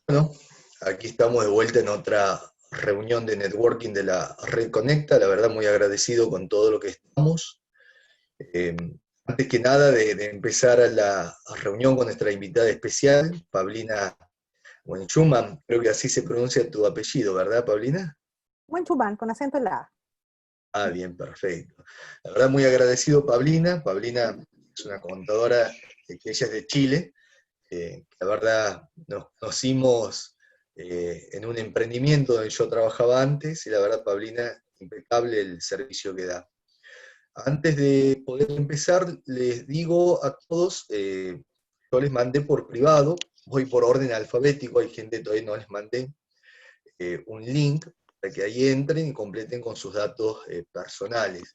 Bueno, aquí estamos de vuelta en otra reunión de networking de la Red Conecta. La verdad, muy agradecido con todo lo que estamos. Eh, Antes que nada, de empezar a la reunión con nuestra invitada especial, Paulina Wenchuman. Creo que así se pronuncia tu apellido, ¿verdad, Paulina? Buen chumán, con acento en la A. Ah, bien, perfecto. La verdad, muy agradecido, Paulina. Paulina es una contadora que ella es de Chile. La verdad nos conocimos en un emprendimiento donde yo trabajaba antes y la verdad, Paulina, impecable el servicio que da. Antes de poder empezar, les digo a todos, yo les mandé por privado, voy por orden alfabético, hay gente que todavía no les mandé un link para que ahí entren y completen con sus datos personales.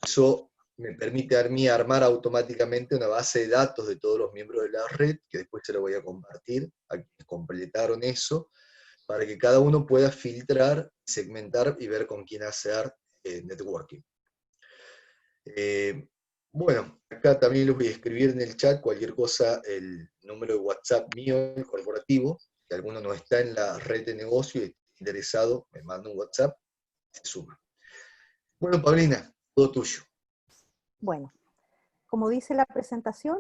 Eso me permite a mí armar automáticamente una base de datos de todos los miembros de la red, que después se lo voy a compartir a quienes completaron eso, para que cada uno pueda filtrar, segmentar y ver con quién hacer networking. Eh, bueno, acá también les voy a escribir en el chat cualquier cosa, el número de WhatsApp mío, el corporativo, si alguno no está en la red de negocio y está interesado, me manda un WhatsApp, se suma. Bueno, Paulina, todo tuyo. Bueno, como dice la presentación,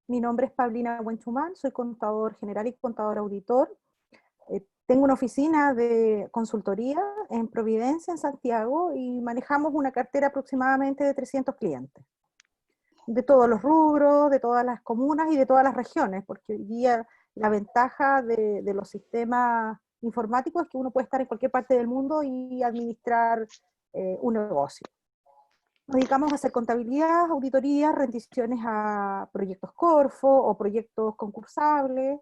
mi nombre es Paulina Buenchumán, soy contador general y contador auditor. Tengo una oficina de consultoría en Providencia, en Santiago, y manejamos una cartera aproximadamente de 300 clientes, de todos los rubros, de todas las comunas y de todas las regiones, porque hoy día la ventaja de los sistemas informáticos es que uno puede estar en cualquier parte del mundo y administrar un negocio. Nos dedicamos a hacer contabilidad, auditorías, rendiciones a proyectos Corfo o proyectos concursables.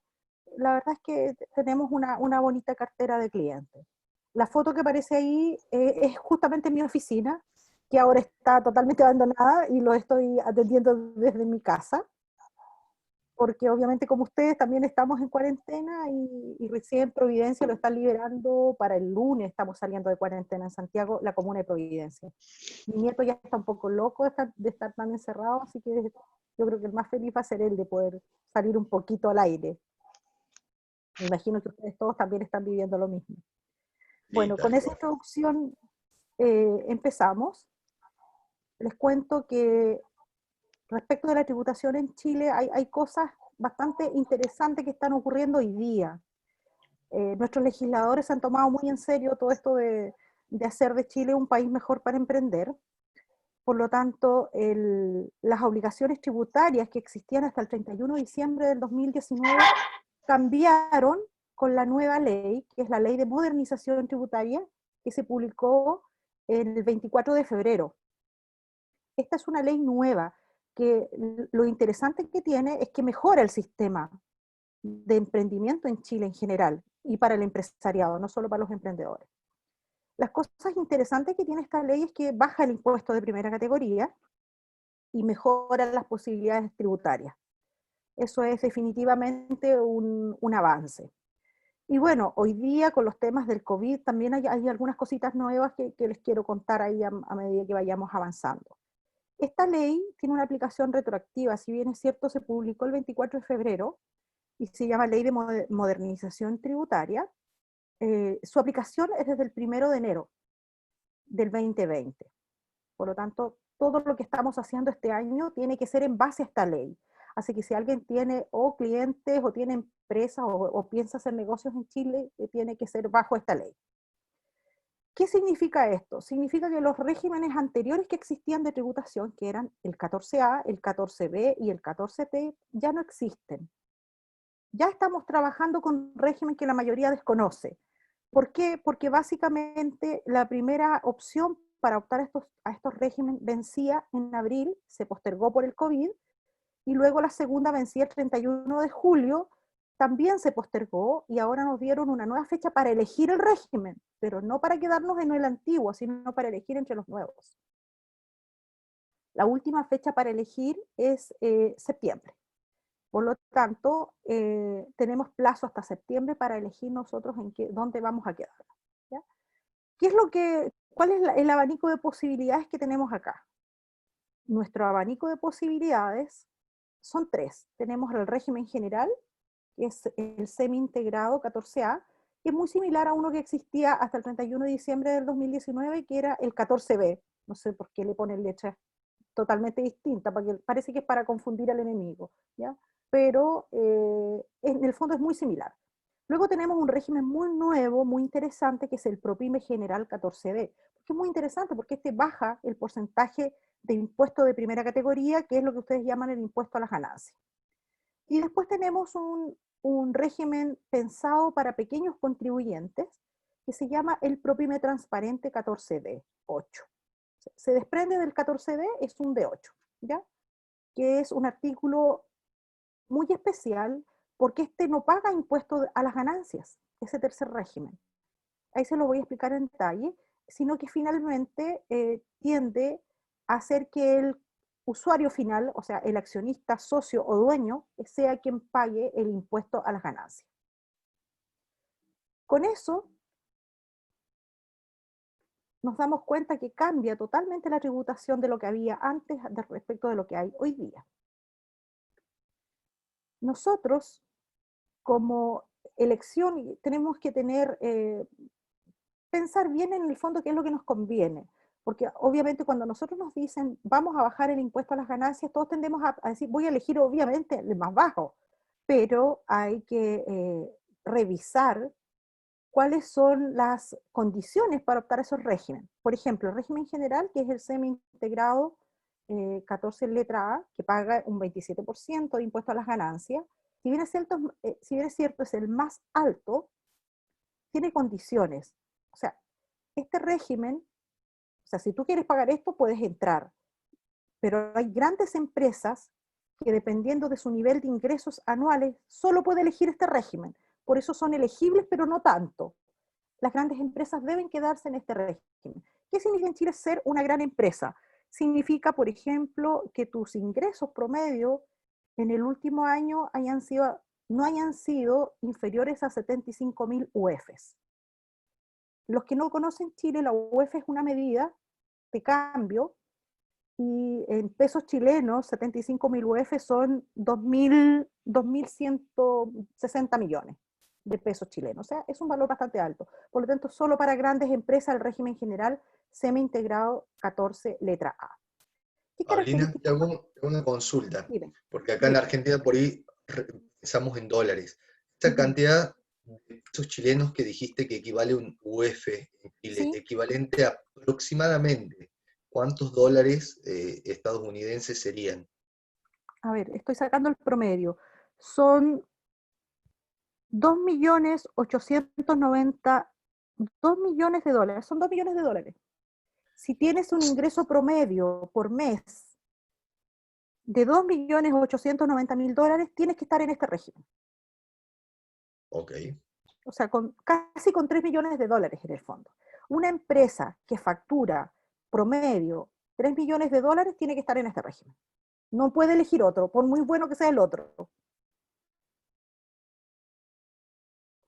La verdad es que tenemos una bonita cartera de clientes. La foto que aparece ahí es justamente mi oficina, que ahora está totalmente abandonada y lo estoy atendiendo desde mi casa, porque obviamente como ustedes también estamos en cuarentena y recién Providencia lo está liberando para el lunes, estamos saliendo de cuarentena en Santiago, la comuna de Providencia. Mi nieto ya está un poco loco de estar tan encerrado, así que yo creo que el más feliz va a ser él de poder salir un poquito al aire. Me imagino que ustedes todos también están viviendo lo mismo. Sí, Bueno, con tal esa cual. introducción empezamos. Les cuento que respecto de la tributación en Chile hay cosas bastante interesantes que están ocurriendo hoy día. Nuestros legisladores han tomado muy en serio todo esto de hacer de Chile un país mejor para emprender. Por lo tanto, las obligaciones tributarias que existían hasta el 31 de diciembre del 2019 cambiaron con la nueva ley, que es la Ley de Modernización Tributaria, que se publicó el 24 de febrero. Esta es una ley nueva, que lo interesante que tiene es que mejora el sistema de emprendimiento en Chile en general y para el empresariado, no solo para los emprendedores. Las cosas interesantes que tiene esta ley es que baja el impuesto de primera categoría y mejora las posibilidades tributarias. Eso es definitivamente un avance. Y bueno, hoy día con los temas del COVID también hay algunas cositas nuevas que les quiero contar ahí a medida que vayamos avanzando. Esta ley tiene una aplicación retroactiva, si bien es cierto, se publicó el 24 de febrero y se llama Ley de Modernización Tributaria. Su aplicación es desde el 1 de enero del 2020. Por lo tanto, todo lo que estamos haciendo este año tiene que ser en base a esta ley. Así que si alguien tiene o clientes o tiene empresas o piensa hacer negocios en Chile, tiene que ser bajo esta ley. ¿Qué significa esto? Significa que los regímenes anteriores que existían de tributación, que eran el 14A, el 14B y el 14T, ya no existen. Ya estamos trabajando con un régimen que la mayoría desconoce. ¿Por qué? Porque básicamente la primera opción para optar a estos regímenes vencía en abril, se postergó por el COVID, y luego la segunda vencía el 31 de julio, también se postergó, y ahora nos dieron una nueva fecha para elegir el régimen, pero no para quedarnos en el antiguo, sino para elegir entre los nuevos. La última fecha para elegir es septiembre. Por lo tanto, tenemos plazo hasta septiembre para elegir nosotros dónde vamos a quedar. ¿Ya? ¿Cuál es el abanico de posibilidades que tenemos acá? Nuestro abanico de posibilidades son tres. Tenemos el régimen general, que es el semi-integrado 14A, que es muy similar a uno que existía hasta el 31 de diciembre del 2019, que era el 14B. No sé por qué le ponen letras totalmente distintas, porque parece que es para confundir al enemigo, ¿ya? Pero en el fondo es muy similar. Luego tenemos un régimen muy nuevo, muy interesante, que es el Propime General 14B, que es muy interesante porque este baja el porcentaje de impuesto de primera categoría, que es lo que ustedes llaman el impuesto a las ganancias. Y después tenemos un régimen pensado para pequeños contribuyentes que se llama el Propime Transparente 14D, 8. Se desprende del 14D, es un D8, ¿ya? Que es un artículo muy especial porque este no paga impuestos a las ganancias, ese tercer régimen. Ahí se lo voy a explicar en detalle, sino que finalmente tiende a hacer que el usuario final, o sea, el accionista, socio o dueño, sea quien pague el impuesto a las ganancias. Con eso, nos damos cuenta que cambia totalmente la tributación de lo que había antes respecto de lo que hay hoy día. Nosotros, como elección, tenemos que pensar bien en el fondo qué es lo que nos conviene. Porque obviamente cuando nosotros nos dicen vamos a bajar el impuesto a las ganancias, todos tendemos a decir voy a elegir obviamente el más bajo, pero hay que revisar cuáles son las condiciones para optar a esos regímenes. Por ejemplo, el régimen general, que es el semi-integrado 14 letra A, que paga un 27% de impuesto a las ganancias, si bien es cierto es el más alto, tiene condiciones. O sea, este régimen, o sea, si tú quieres pagar esto, puedes entrar, pero hay grandes empresas que dependiendo de su nivel de ingresos anuales, solo puede elegir este régimen. Por eso son elegibles, pero no tanto. Las grandes empresas deben quedarse en este régimen. ¿Qué significa en Chile ser una gran empresa? Significa, por ejemplo, que tus ingresos promedio en el último año no hayan sido inferiores a 75.000 UFs. Los que no conocen Chile, la UF es una medida de cambio y en pesos chilenos 75.000 UF son 2.160 millones de pesos chilenos. O sea, es un valor bastante alto. Por lo tanto, solo para grandes empresas el régimen general semi-integrado 14 letra A. ¿Qué Paulina, te características? hago una consulta, Dime, porque acá en la dime. Argentina por ahí pensamos en dólares. Esta Ujú. cantidad de pesos chilenos que dijiste que equivale a un UF en Chile, Sí, equivalente a aproximadamente cuántos dólares estadounidenses serían. a ver, estoy sacando el promedio. Son 2.890.000, 2 millones de dólares, son 2 millones de dólares. Si tienes un ingreso promedio por mes de 2.890.000 dólares, tienes que estar en este régimen. Ok. O sea, casi con 3 millones de dólares en el fondo. Una empresa que factura promedio 3 millones de dólares tiene que estar en este régimen. No puede elegir otro, por muy bueno que sea el otro.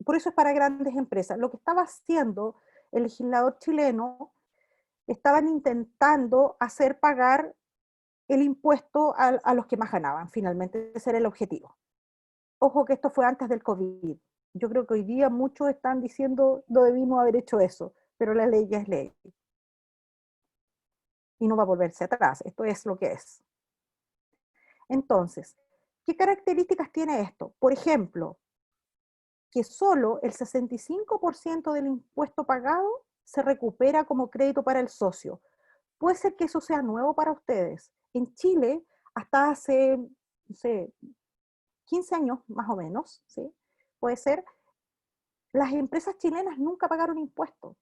Por eso es para grandes empresas. Lo que estaba haciendo el legislador chileno, estaban intentando hacer pagar el impuesto a los que más ganaban, finalmente, ese era el objetivo. Ojo que esto fue antes del COVID. Yo creo que hoy día muchos están diciendo no debimos haber hecho eso, pero la ley ya es ley y no va a volverse atrás, esto es lo que es. Entonces, ¿qué características tiene esto? Por ejemplo, que solo el 65% del impuesto pagado se recupera como crédito para el socio. Puede ser que eso sea nuevo para ustedes. En Chile, hasta hace, no sé, 15 años más o menos, ¿sí? Puede ser, las empresas chilenas nunca pagaron impuestos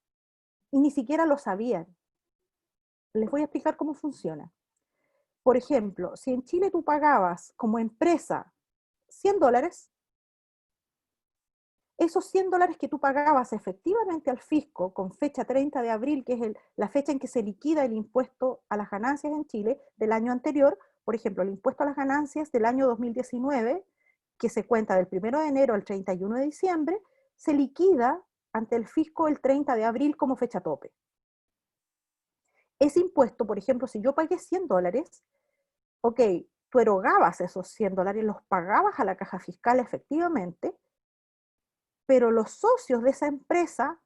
y ni siquiera lo sabían. Les voy a explicar cómo funciona. Por ejemplo, si en Chile tú pagabas como empresa $100, esos $100 que tú pagabas efectivamente al fisco con fecha 30 de abril, que es la fecha en que se liquida el impuesto a las ganancias en Chile del año anterior, por ejemplo, el impuesto a las ganancias del año 2019, que se cuenta del 1 de enero al 31 de diciembre, se liquida ante el fisco el 30 de abril como fecha tope. Ese impuesto, por ejemplo, si yo pagué $100, ok, tú erogabas esos $100, los pagabas a la caja fiscal efectivamente, pero los socios de esa empresa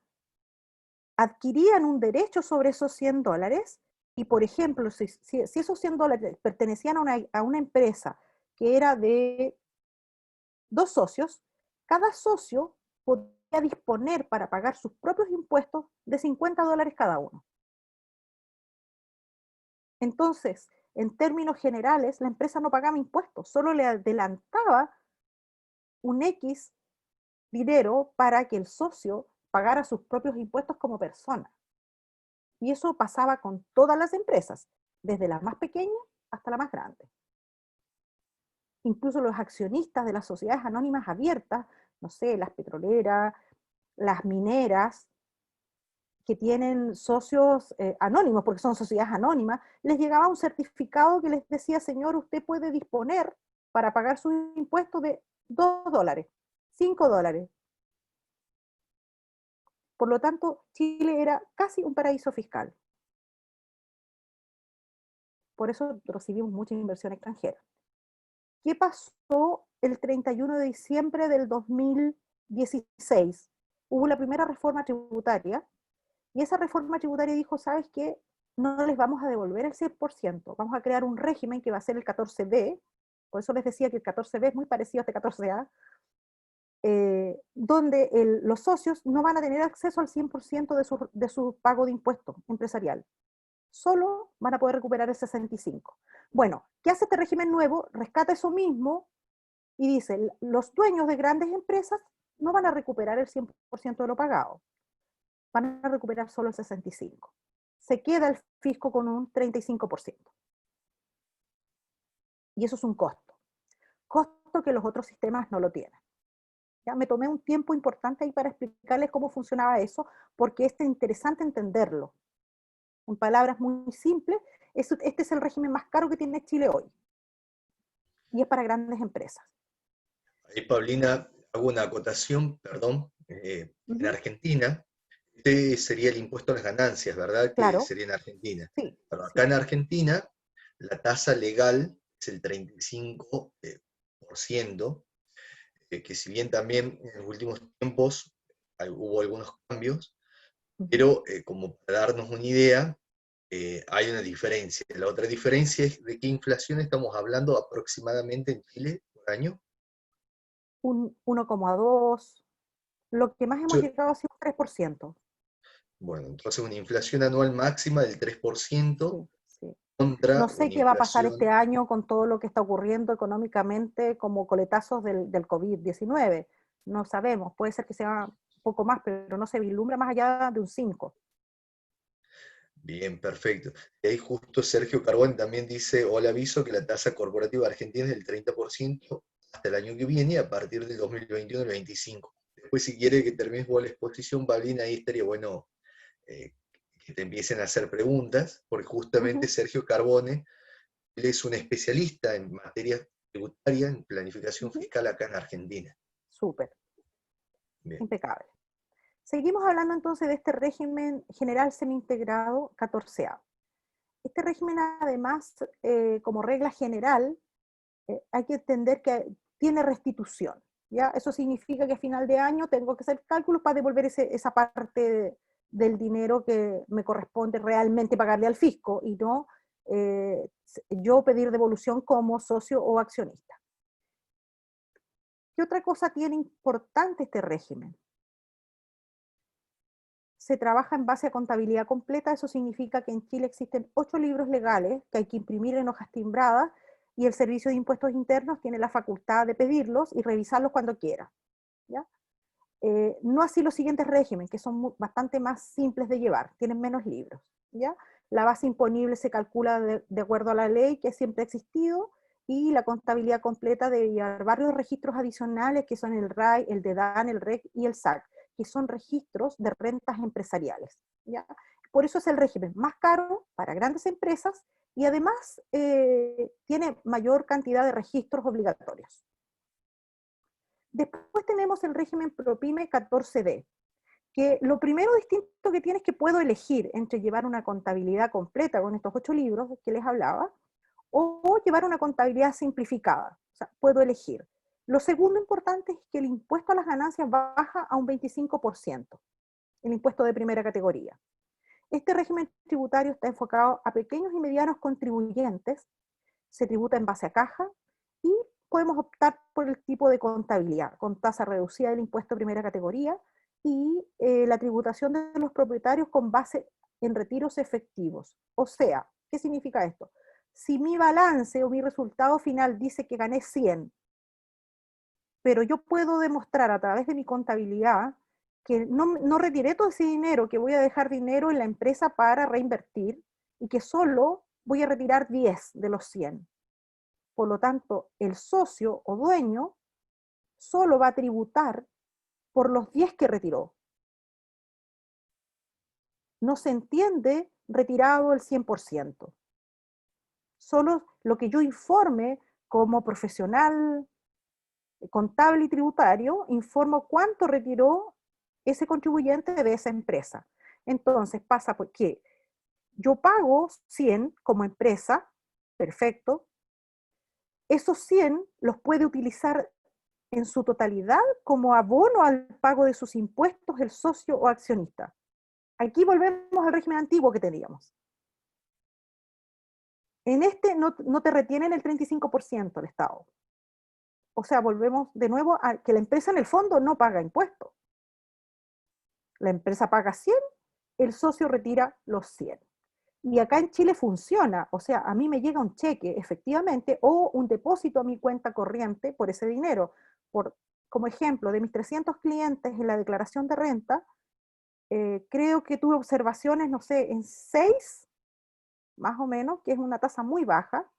adquirían un derecho sobre esos $100 y, por ejemplo, si esos $100 pertenecían a una empresa que era de 2 socios, cada socio podía disponer para pagar sus propios impuestos de $50 cada uno. Entonces, en términos generales, la empresa no pagaba impuestos, solo le adelantaba un X dinero para que el socio pagara sus propios impuestos como persona. Y eso pasaba con todas las empresas, desde la más pequeña hasta la más grande. Incluso los accionistas de las sociedades anónimas abiertas, no sé, las petroleras, las mineras, que tienen socios anónimos, porque son sociedades anónimas, les llegaba un certificado que les decía, señor, usted puede disponer para pagar sus impuestos de $2, $5. Por lo tanto, Chile era casi un paraíso fiscal. Por eso recibimos mucha inversión extranjera. ¿Qué pasó el 31 de diciembre del 2016? Hubo la primera reforma tributaria, y esa reforma tributaria dijo, ¿sabes qué? No les vamos a devolver el 100%, vamos a crear un régimen que va a ser el 14B, por eso les decía que el 14B es muy parecido a este 14A, donde los socios no van a tener acceso al 100% de su pago de impuesto empresarial. Solo van a poder recuperar el 65%. Bueno, ¿qué hace este régimen nuevo? Rescata eso mismo y dice, los dueños de grandes empresas no van a recuperar el 100% de lo pagado, van a recuperar solo el 65%. Se queda el fisco con un 35%. Y eso es un costo que los otros sistemas no lo tienen. ¿Ya? Me tomé un tiempo importante ahí para explicarles cómo funcionaba eso, porque es interesante entenderlo. En palabras muy simples, este es el régimen más caro que tiene Chile hoy. Y es para grandes empresas. Ahí, Paulina, hago una acotación, perdón. En Argentina, este sería el impuesto a las ganancias, ¿verdad? Que Claro. sería en Argentina. Sí, Pero acá sí. en Argentina, la tasa legal es el 35%, que si bien también en los últimos tiempos hubo algunos cambios, pero como para darnos una idea, hay una diferencia. La otra diferencia es de qué inflación estamos hablando aproximadamente en Chile por año. Un 1,2. Lo que más hemos Yo- llegado ha sido un 3%. bueno, entonces una inflación anual máxima del 3% Sí, sí. No contra sé una qué va a pasar este inflación. año con todo lo que está ocurriendo económicamente como coletazos del COVID-19. No sabemos, puede ser que sea un poco más, pero no se vislumbra más allá de un 5. Bien, perfecto. Y ahí justo Sergio Carbón también dice, hola, aviso que la tasa corporativa argentina es del 30% hasta el año que viene, a partir del 2021 el 25%. Después, si quiere que termines vos la exposición, Paulina, ahí estaría bueno eh, que te empiecen a hacer preguntas, porque justamente Sergio Carbone, él es un especialista en materia tributaria, en planificación fiscal acá en Argentina. Súper, Bien. impecable. Seguimos hablando entonces de este régimen general semi-integrado 14A. Este régimen, además, como regla general, hay que entender que tiene restitución. ¿Ya? Eso significa que a final de año tengo que hacer cálculos para devolver esa parte del dinero que me corresponde realmente pagarle al fisco y no yo pedir devolución como socio o accionista. ¿Qué otra cosa tiene importante este régimen? Se trabaja en base a contabilidad completa, eso significa que en Chile existen 8 libros legales que hay que imprimir en hojas timbradas y el Servicio de Impuestos Internos tiene la facultad de pedirlos y revisarlos cuando quiera. ¿Ya? No así los siguientes regímenes, que son bastante más simples de llevar, tienen menos libros. ¿Ya? La base imponible se calcula de acuerdo a la ley que siempre ha existido y la contabilidad completa debe llevar varios registros adicionales que son el RAI, el DEDAN, el REC y el SAC, que son registros de rentas empresariales. ¿Ya? Por eso es el régimen más caro para grandes empresas y además tiene mayor cantidad de registros obligatorios. Después tenemos el régimen ProPyme 14D, que lo primero distinto que tiene es que puedo elegir entre llevar una contabilidad completa con estos 8 libros que les hablaba, o llevar una contabilidad simplificada. O sea, puedo elegir. Lo segundo importante es que el impuesto a las ganancias baja a un 25%, el impuesto de primera categoría. Este régimen tributario está enfocado a pequeños y medianos contribuyentes, se tributa en base a caja y podemos optar por el tipo de contabilidad, con tasa reducida del impuesto de primera categoría y la tributación de los propietarios con base en retiros efectivos. O sea, ¿qué significa esto? Si mi balance o mi resultado final dice que gané 100, pero yo puedo demostrar a través de mi contabilidad que no retiré todo ese dinero, que voy a dejar dinero en la empresa para reinvertir y que solo voy a retirar 10 de los 100. Por lo tanto, el socio o dueño solo va a tributar por los 10 que retiró. No se entiende retirado el 100%. Solo lo que yo informe como profesional contable y tributario, informo cuánto retiró ese contribuyente de esa empresa. Entonces pasa que yo pago 100 como empresa, perfecto, esos 100 los puede utilizar en su totalidad como abono al pago de sus impuestos el socio o accionista. Aquí volvemos al régimen antiguo que teníamos. En este no te retienen el 35% el Estado. O sea, volvemos de nuevo a que la empresa en el fondo no paga impuestos. La empresa paga 100, el socio retira los 100. Y acá en Chile funciona, o sea, a mí me llega un cheque efectivamente o un depósito a mi cuenta corriente por ese dinero. Como ejemplo, de mis 300 clientes en la declaración de renta, creo que tuve observaciones, no sé, en 6, más o menos, que es una tasa muy baja,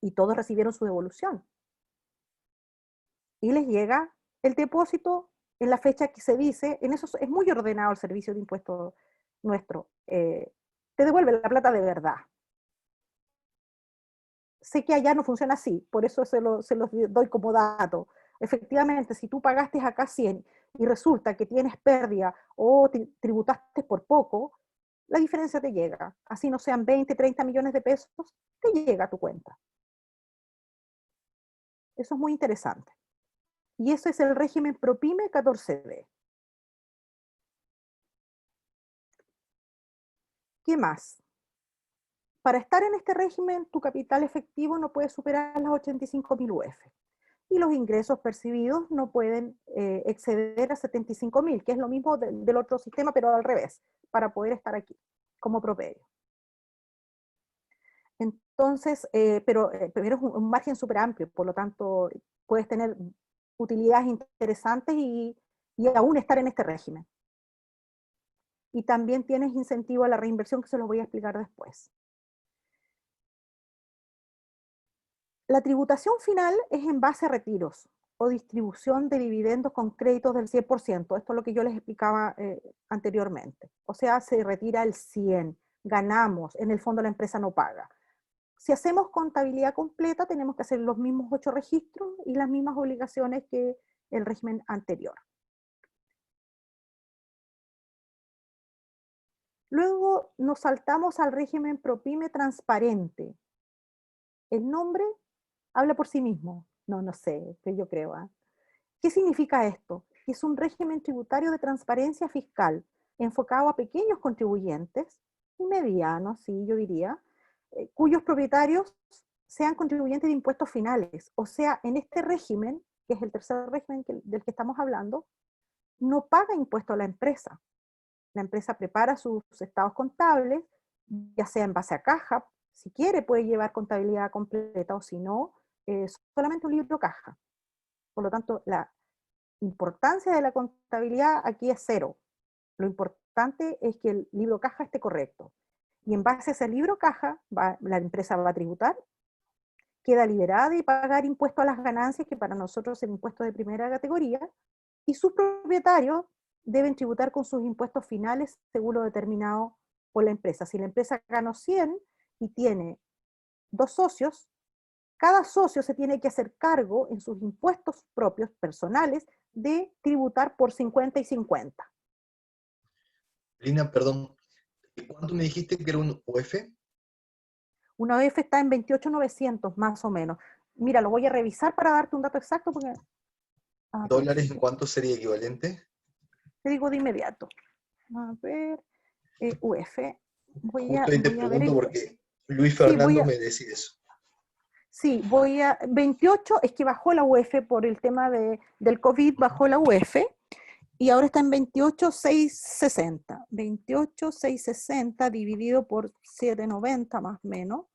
y todos recibieron su devolución. Y les llega el depósito en la fecha que se dice, en eso es muy ordenado el servicio de impuestos nuestro. Te devuelve la plata de verdad. Sé que allá no funciona así, por eso se los doy como dato. Efectivamente, si tú pagaste acá 100 y resulta que tienes pérdida o tributaste por poco, la diferencia te llega. Así no sean 20, 30 millones de pesos, te llega a tu cuenta. Eso es muy interesante. Y ese es el régimen ProPyme 14D. ¿Qué más? Para estar en este régimen, tu capital efectivo no puede superar las 85.000 UF y los ingresos percibidos no pueden exceder a 75.000, que es lo mismo del otro sistema, pero al revés, para poder estar aquí como promedio. Entonces, pero es un margen súper amplio, por lo tanto, puedes tener utilidades interesantes y aún estar en este régimen. Y también tienes incentivo a la reinversión, que se los voy a explicar después. La tributación final es en base a retiros o distribución de dividendos con créditos del 100%. Esto es lo que yo les explicaba anteriormente. O sea, se retira el 100%, ganamos, en el fondo la empresa no paga. Si hacemos contabilidad completa, tenemos que hacer los mismos 8 registros y las mismas obligaciones que el régimen anterior. Luego nos saltamos al régimen ProPyme transparente. El nombre habla por sí mismo. No sé, pero yo creo. ¿Qué significa esto? Que es un régimen tributario de transparencia fiscal enfocado a pequeños contribuyentes y medianos, sí, yo diría, cuyos propietarios sean contribuyentes de impuestos finales. O sea, en este régimen, que es el tercer régimen del que estamos hablando, no paga impuesto a la empresa. La empresa prepara sus estados contables, ya sea en base a caja, si quiere puede llevar contabilidad completa o si no, solamente un libro caja. Por lo tanto, la importancia de la contabilidad aquí es cero. Lo importante es que el libro caja esté correcto. Y en base a ese libro caja, la empresa va a tributar, queda liberada de pagar impuesto a las ganancias, que para nosotros es el impuesto de primera categoría, y sus propietarios deben tributar con sus impuestos finales según lo determinado por la empresa. Si la empresa ganó 100 y tiene 2 socios, cada socio se tiene que hacer cargo en sus impuestos propios personales de tributar por 50 y 50. Lina, perdón, ¿cuánto me dijiste que era un UF? Una UF está en 28.900 más o menos. Mira, lo voy a revisar para darte un dato exacto, porque, a ver, ¿Dólares en cuánto sería equivalente? te digo de inmediato. A ver, UF. Justo ahí te Voy a ver pregunto el... porque Luis Sí, Fernando me decía eso. sí, 28, es que bajó la UF por el tema del COVID, bajó la UF, y ahora está en 28.660. 28.660 dividido por 7.90 más o menos.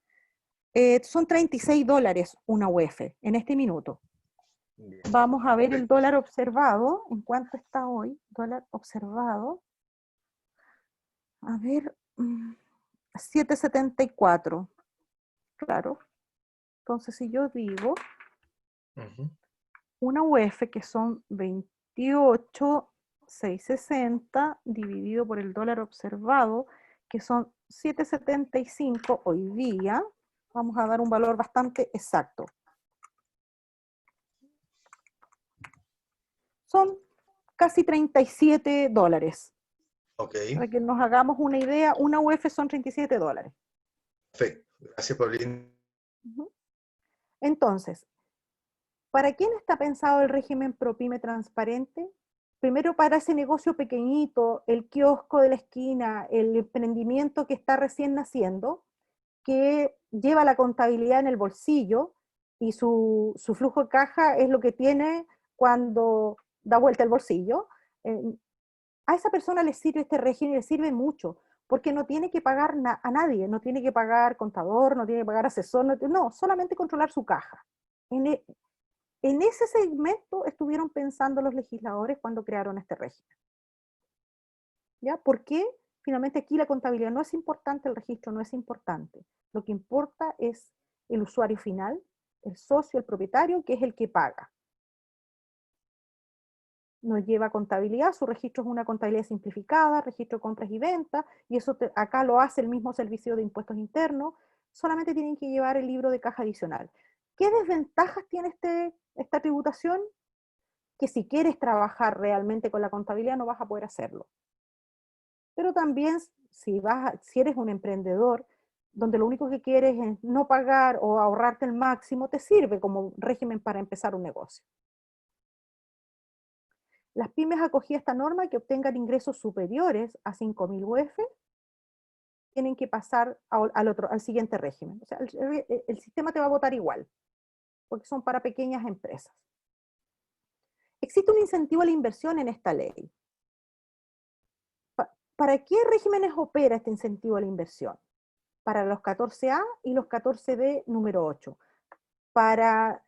Son $36 una UF en este minuto. Bien, Vamos a ver el perfecto. dólar observado. ¿En cuánto está hoy? Dólar observado. A ver, 7.74. Claro. Entonces, si yo digo Ujú. una UF que son 28.660 dividido por el dólar observado, que son 7.75 hoy día, vamos a dar un valor bastante exacto. Son casi $37. Ok, Para que nos hagamos una idea, una UF son $37. perfecto. Gracias, Paulina. Ujú. Entonces, ¿para quién está pensado el régimen ProPyme transparente? Primero para ese negocio pequeñito, el kiosco de la esquina, el emprendimiento que está recién naciendo, que lleva la contabilidad en el bolsillo y su flujo de caja es lo que tiene cuando da vuelta el bolsillo. A esa persona le sirve este régimen y le sirve mucho, porque no tiene que pagar a nadie, no tiene que pagar contador, no tiene que pagar asesor, no, solamente controlar su caja. En, en ese segmento estuvieron pensando los legisladores cuando crearon este régimen. ¿Ya? ¿Por qué? Finalmente aquí la contabilidad no es importante, el registro no es importante. Lo que importa es el usuario final, el socio, el propietario, que es el que paga. No lleva contabilidad, su registro es una contabilidad simplificada, registro de compras y ventas, y eso acá lo hace el mismo servicio de impuestos internos, solamente tienen que llevar el libro de caja adicional. ¿Qué desventajas tiene esta tributación? Que si quieres trabajar realmente con la contabilidad no vas a poder hacerlo. Pero también si eres un emprendedor, donde lo único que quieres es no pagar o ahorrarte el máximo, te sirve como régimen para empezar un negocio. Las pymes acogidas a esta norma que obtengan ingresos superiores a 5.000 UF tienen que pasar al siguiente régimen. O sea, el sistema te va a votar igual, porque son para pequeñas empresas. Existe un incentivo a la inversión en esta ley. ¿Para qué regímenes opera este incentivo a la inversión? Para los 14A y los 14B número 8. Para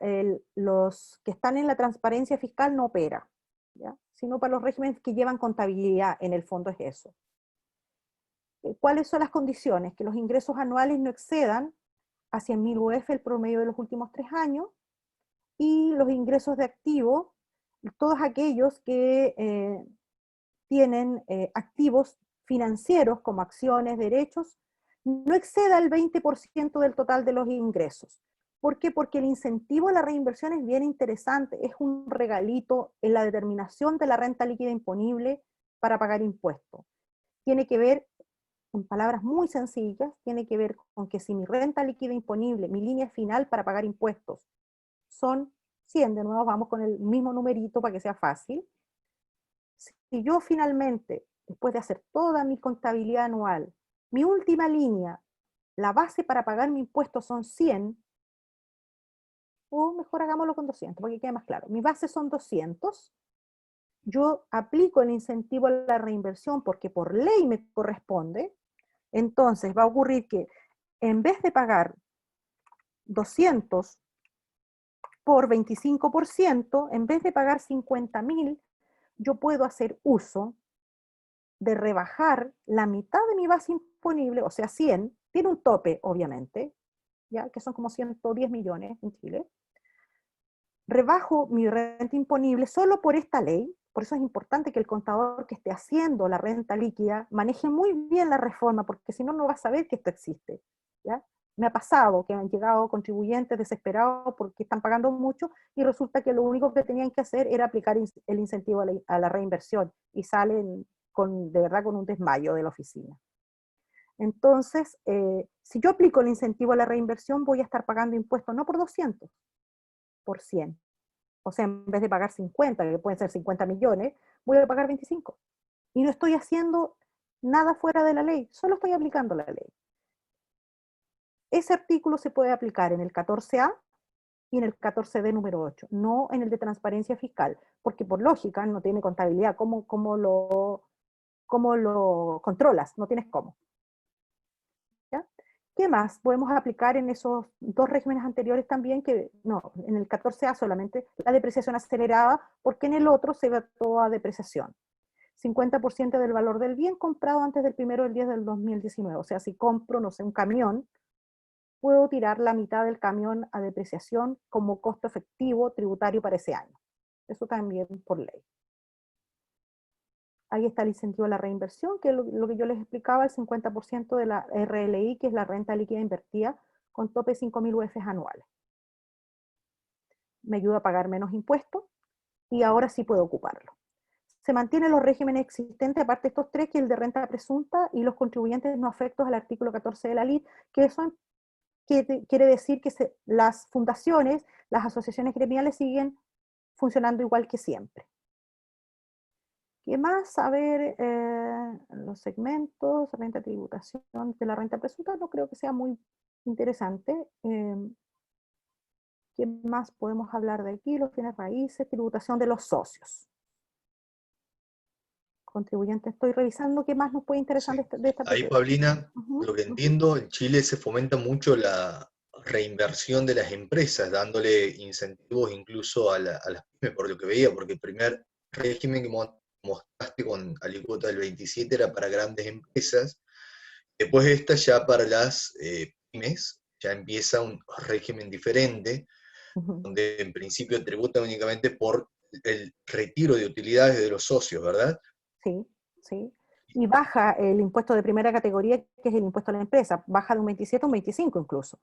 los que están en la transparencia fiscal no opera, ¿ya? Sino para los regímenes que llevan contabilidad, en el fondo es eso. ¿Cuáles son las condiciones? Que los ingresos anuales no excedan a 100.000 UF el promedio de los últimos 3 años, y los ingresos de activo, todos aquellos que tienen activos financieros como acciones, derechos, no exceda el 20% del total de los ingresos. ¿Por qué? Porque el incentivo a la reinversión es bien interesante, es un regalito en la determinación de la renta líquida imponible para pagar impuestos. Tiene que ver, en palabras muy sencillas, tiene que ver con que si mi renta líquida imponible, mi línea final para pagar impuestos, son 100, de nuevo vamos con el mismo numerito para que sea fácil. Si yo finalmente, después de hacer toda mi contabilidad anual, mi última línea, la base para pagar mi impuesto son 100, o mejor hagámoslo con 200, para que quede más claro. Mi base son 200, yo aplico el incentivo a la reinversión porque por ley me corresponde, entonces va a ocurrir que en vez de pagar 200 por 25%, en vez de pagar 50.000, yo puedo hacer uso de rebajar la mitad de mi base imponible, o sea, 100, tiene un tope, obviamente, ¿ya? Que son como 110 millones en Chile. Rebajo mi renta imponible solo por esta ley, por eso es importante que el contador que esté haciendo la renta líquida maneje muy bien la reforma, porque si no, no va a saber que esto existe, ¿ya? Me ha pasado que han llegado contribuyentes desesperados porque están pagando mucho y resulta que lo único que tenían que hacer era aplicar el incentivo a la reinversión y salen de verdad con un desmayo de la oficina. Entonces, si yo aplico el incentivo a la reinversión, voy a estar pagando impuestos no por 200, por 100. O sea, en vez de pagar 50, que pueden ser 50 millones, voy a pagar 25. Y no estoy haciendo nada fuera de la ley, solo estoy aplicando la ley. Ese artículo se puede aplicar en el 14A y en el 14D número 8, no en el de transparencia fiscal, porque por lógica no tiene contabilidad. ¿Cómo lo controlas? No tienes cómo. ¿Ya? ¿Qué más podemos aplicar en esos dos regímenes anteriores también? Que no, en el 14A solamente la depreciación acelerada, porque en el otro se va toda depreciación. 50% del valor del bien comprado antes del 1 del 10 del 2019. O sea, si compro, no sé, un camión, puedo tirar la mitad del camión a depreciación como costo efectivo tributario para ese año. Eso también por ley. Ahí está el incentivo a la reinversión, que es lo que yo les explicaba, el 50% de la RLI, que es la renta líquida invertida, con tope de 5.000 UF anuales. Me ayuda a pagar menos impuestos y ahora sí puedo ocuparlo. Se mantienen los regímenes existentes, aparte de estos tres, que es el de renta presunta y los contribuyentes no afectos al artículo 14 de la LIT, que eso quiere decir que las fundaciones, las asociaciones gremiales siguen funcionando igual que siempre. ¿Qué más? A ver, los segmentos, renta, tributación de la renta presunta, no creo que sea muy interesante. ¿Qué más podemos hablar de aquí? Los bienes raíces, tributación de los socios. Contribuyentes, estoy revisando qué más nos puede interesar Sí. de esta Ahí, propiedad. Paulina, Uh-huh, lo que uh-huh. entiendo, en Chile se fomenta mucho la reinversión de las empresas, dándole incentivos incluso a las pymes, por lo que veía, porque el primer régimen que mostraste con alícuota del 27 era para grandes empresas, después esta ya para las pymes, ya empieza un régimen diferente, Uh-huh. donde en principio tributa únicamente por el retiro de utilidades de los socios, ¿verdad? Sí, sí. Y baja el impuesto de primera categoría, que es el impuesto a la empresa, baja de un 27 a un 25 incluso.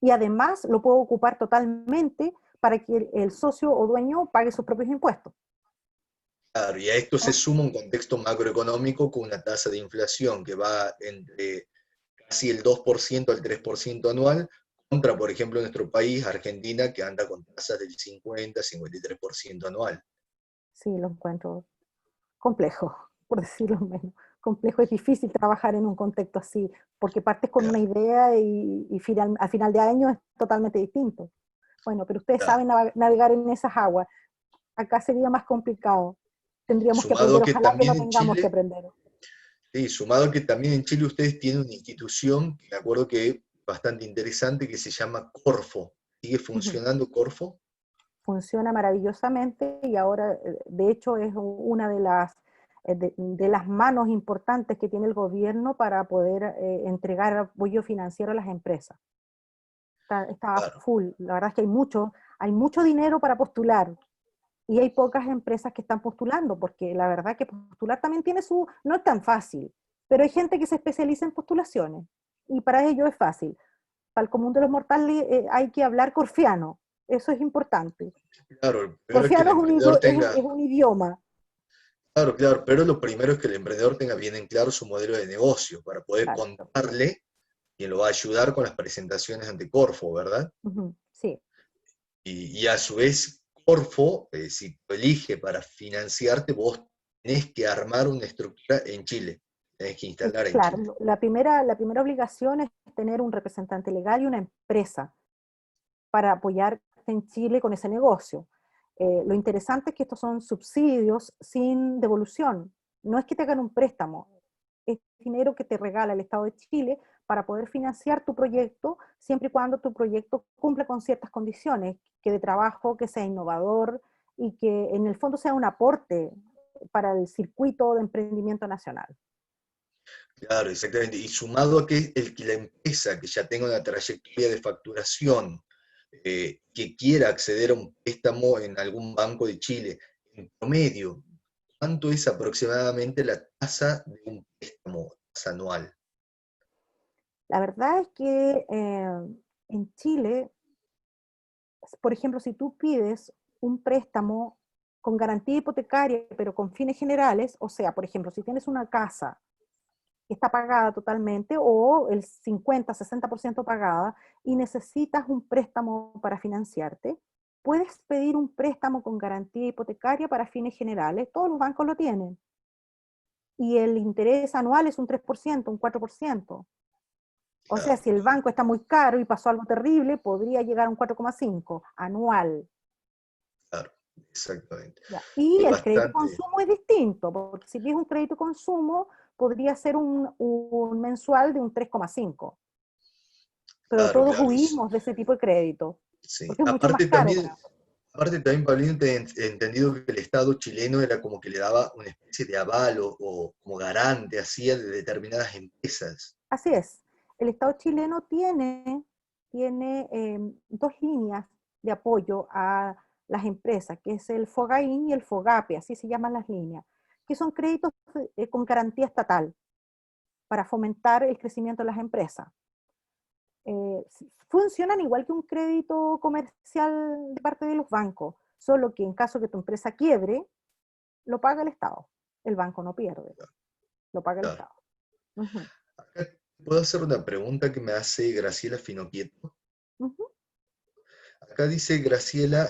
Y además lo puedo ocupar totalmente para que el socio o dueño pague sus propios impuestos. Claro, y a esto se suma un contexto macroeconómico con una tasa de inflación que va entre casi el 2% al 3% anual, contra, por ejemplo, nuestro país, Argentina, que anda con tasas del 50-53% anual. Sí, lo encuentro complejo, por decirlo menos. Complejo, es difícil trabajar en un contexto así, porque partes con una Claro, idea y al final de año es totalmente distinto. Bueno, pero ustedes claro. saben navegar en esas aguas. Acá sería más complicado. Tendríamos que Sumado aprender, a que ojalá que no también en tengamos que Chile, aprender. sí, sumado a que también en Chile ustedes tienen una institución, que me acuerdo que es bastante interesante, que se llama Corfo. ¿Sigue Ujú. funcionando Corfo? Funciona maravillosamente y ahora, de hecho, es una de las manos importantes que tiene el gobierno para poder entregar apoyo financiero a las empresas. Está Claro, full, la verdad es que hay mucho dinero para postular y hay pocas empresas que están postulando, porque la verdad que postular también no es tan fácil, pero hay gente que se especializa en postulaciones y para ello es fácil. Para el común de los mortales hay que hablar corfiano, eso es importante. claro, lo primero es que el Porfiano emprendedor es tenga. un idioma. Claro, claro, pero lo primero es que el emprendedor tenga bien en claro su modelo de negocio para poder Exacto. contarle y lo va a ayudar con las presentaciones ante Corfo, ¿verdad? Ujú, sí, Y a su vez, Corfo, si te elige para financiarte, vos tenés que armar una estructura en Chile, tenés que instalar en Chile. claro. La primera obligación es tener un representante legal y una empresa para apoyar en Chile con ese negocio. Lo interesante es que estos son subsidios sin devolución. No es que te hagan un préstamo, es dinero que te regala el Estado de Chile para poder financiar tu proyecto, siempre y cuando tu proyecto cumpla con ciertas condiciones, que de trabajo, que sea innovador y que en el fondo sea un aporte para el circuito de emprendimiento nacional. Claro, exactamente. Y sumado a que la empresa que ya tenga una trayectoria de facturación, que quiera acceder a un préstamo en algún banco de Chile, en promedio, ¿cuánto es aproximadamente la tasa de un préstamo tasa anual? La verdad es que en Chile, por ejemplo, si tú pides un préstamo con garantía hipotecaria, pero con fines generales, o sea, por ejemplo, si tienes una casa que está pagada totalmente, o el 50-60% pagada, y necesitas un préstamo para financiarte, puedes pedir un préstamo con garantía hipotecaria para fines generales. Todos los bancos lo tienen. Y el interés anual es un 3%, un 4%. O sea, Claro, si el banco está muy caro y pasó algo terrible, podría llegar a un 4,5 anual. claro, exactamente. ¿Ya? Y Es el crédito de bastante, consumo es distinto, porque si pides un crédito de consumo, podría ser un mensual de un 3,5. Pero claro, todos claro. huimos de ese tipo de crédito, Sí. porque es mucho más caro para nosotros. Aparte también, Pablino, he entendido que el Estado chileno era como que le daba una especie de aval o como garante hacía de determinadas empresas. Así es. El Estado chileno tiene dos líneas de apoyo a las empresas, que es el FOGAIN y el FOGAPE, así se llaman las líneas, que son créditos con garantía estatal para fomentar el crecimiento de las empresas. Funcionan igual que un crédito comercial de parte de los bancos, solo que en caso que tu empresa quiebre, lo paga el Estado. El banco no pierde, lo paga el Claro. Estado. Ujú, Acá puedo hacer una pregunta que me hace Graciela Finocchieto. ujú. Acá dice Graciela,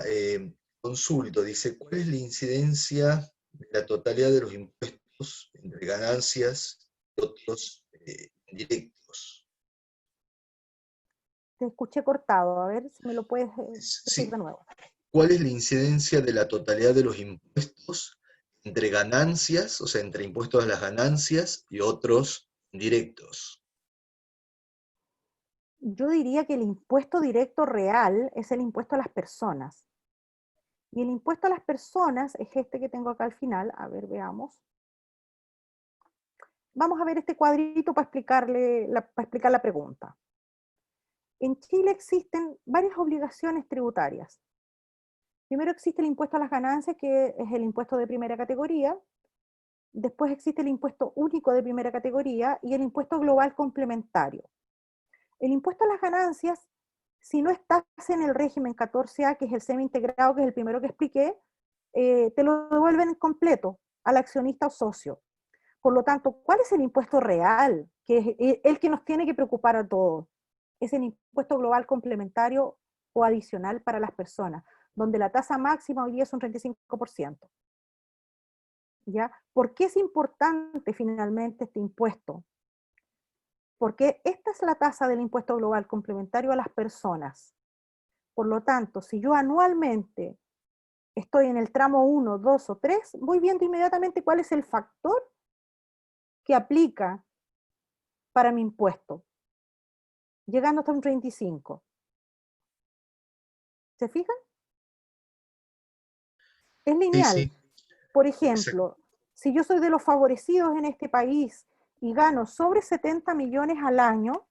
consulto, dice, ¿cuál es la incidencia de la totalidad de los impuestos entre ganancias y otros indirectos? Te escuché cortado, a ver si me lo puedes decir Sí, de nuevo. ¿cuál es la incidencia de la totalidad de los impuestos entre ganancias, o sea, entre impuestos a las ganancias y otros indirectos? Yo diría que el impuesto directo real es el impuesto a las personas. Y el impuesto a las personas es este que tengo acá al final. A ver, veamos. Vamos a ver este cuadrito para para explicar la pregunta. En Chile existen varias obligaciones tributarias. Primero existe el impuesto a las ganancias, que es el impuesto de primera categoría. Después existe el impuesto único de primera categoría y el impuesto global complementario. El impuesto a las ganancias, si no estás en el régimen 14A, que es el semi-integrado, que es el primero que expliqué, te lo devuelven completo al accionista o socio. Por lo tanto, ¿cuál es el impuesto real? Que es el que nos tiene que preocupar a todos. Es el impuesto global complementario o adicional para las personas, donde la tasa máxima hoy día es un 35%. ¿Ya? ¿Por qué es importante finalmente este impuesto? Porque esta es la tasa del impuesto global complementario a las personas. Por lo tanto, si yo anualmente estoy en el tramo 1, 2 o 3, voy viendo inmediatamente cuál es el factor que aplica para mi impuesto, llegando hasta un 35. ¿Se fijan? Es Sí, lineal. sí, Por exacto. ejemplo, si yo soy de los favorecidos en este país y gano sobre 70 millones al año,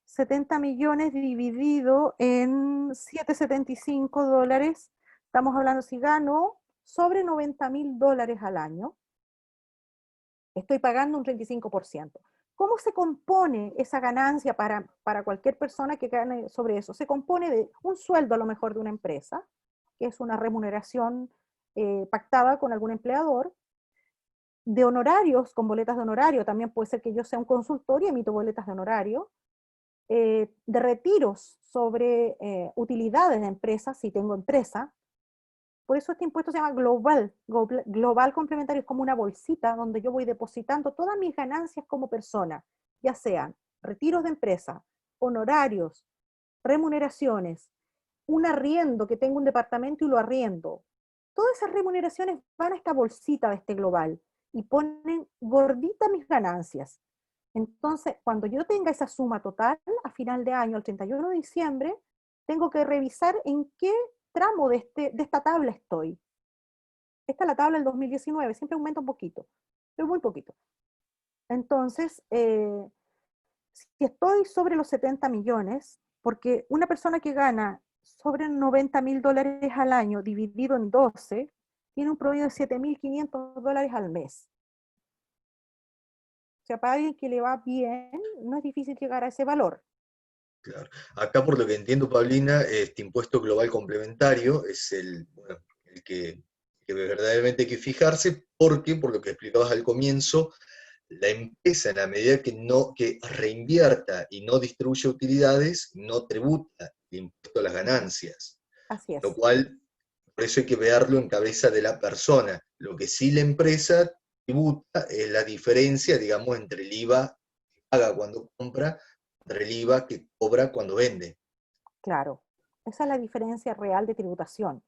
70 millones dividido en 7,75 dólares, estamos hablando si gano sobre 90.000 dólares al año, estoy pagando un 35%. ¿Cómo se compone esa ganancia para cualquier persona que gane sobre eso? Se compone de un sueldo a lo mejor de una empresa, que es una remuneración pactada con algún empleador, de honorarios, con boletas de honorario, también puede ser que yo sea un consultor y emito boletas de honorario, de retiros sobre utilidades de empresas, si tengo empresa. Por eso este impuesto se llama global complementario, es como una bolsita donde yo voy depositando todas mis ganancias como persona, ya sean retiros de empresa, honorarios, remuneraciones, un arriendo, que tengo un departamento y lo arriendo. Todas esas remuneraciones van a esta bolsita de este global y ponen gordita mis ganancias. Entonces, cuando yo tenga esa suma total, a final de año, el 31 de diciembre, tengo que revisar en qué tramo de esta tabla estoy. Esta es la tabla del 2019, siempre aumenta un poquito, pero muy poquito. Entonces, si estoy sobre los 70 millones, porque una persona que gana sobre 90.000 dólares al año dividido en 12, tiene un promedio de 7.500 dólares al mes. O sea, para alguien que le va bien, no es difícil llegar a ese valor. Claro. Acá, por lo que entiendo, Paulina, este impuesto global complementario es bueno, el que verdaderamente hay que fijarse, porque, por lo que explicabas al comienzo, la empresa, en la medida que reinvierta y no distribuye utilidades, no tributa el impuesto a las ganancias. Así Lo es, cual, por eso hay que verlo en cabeza de la persona. Lo que sí la empresa tributa es la diferencia, digamos, entre el IVA que paga cuando compra, entre el IVA que cobra cuando vende. claro. Esa es la diferencia real de tributación.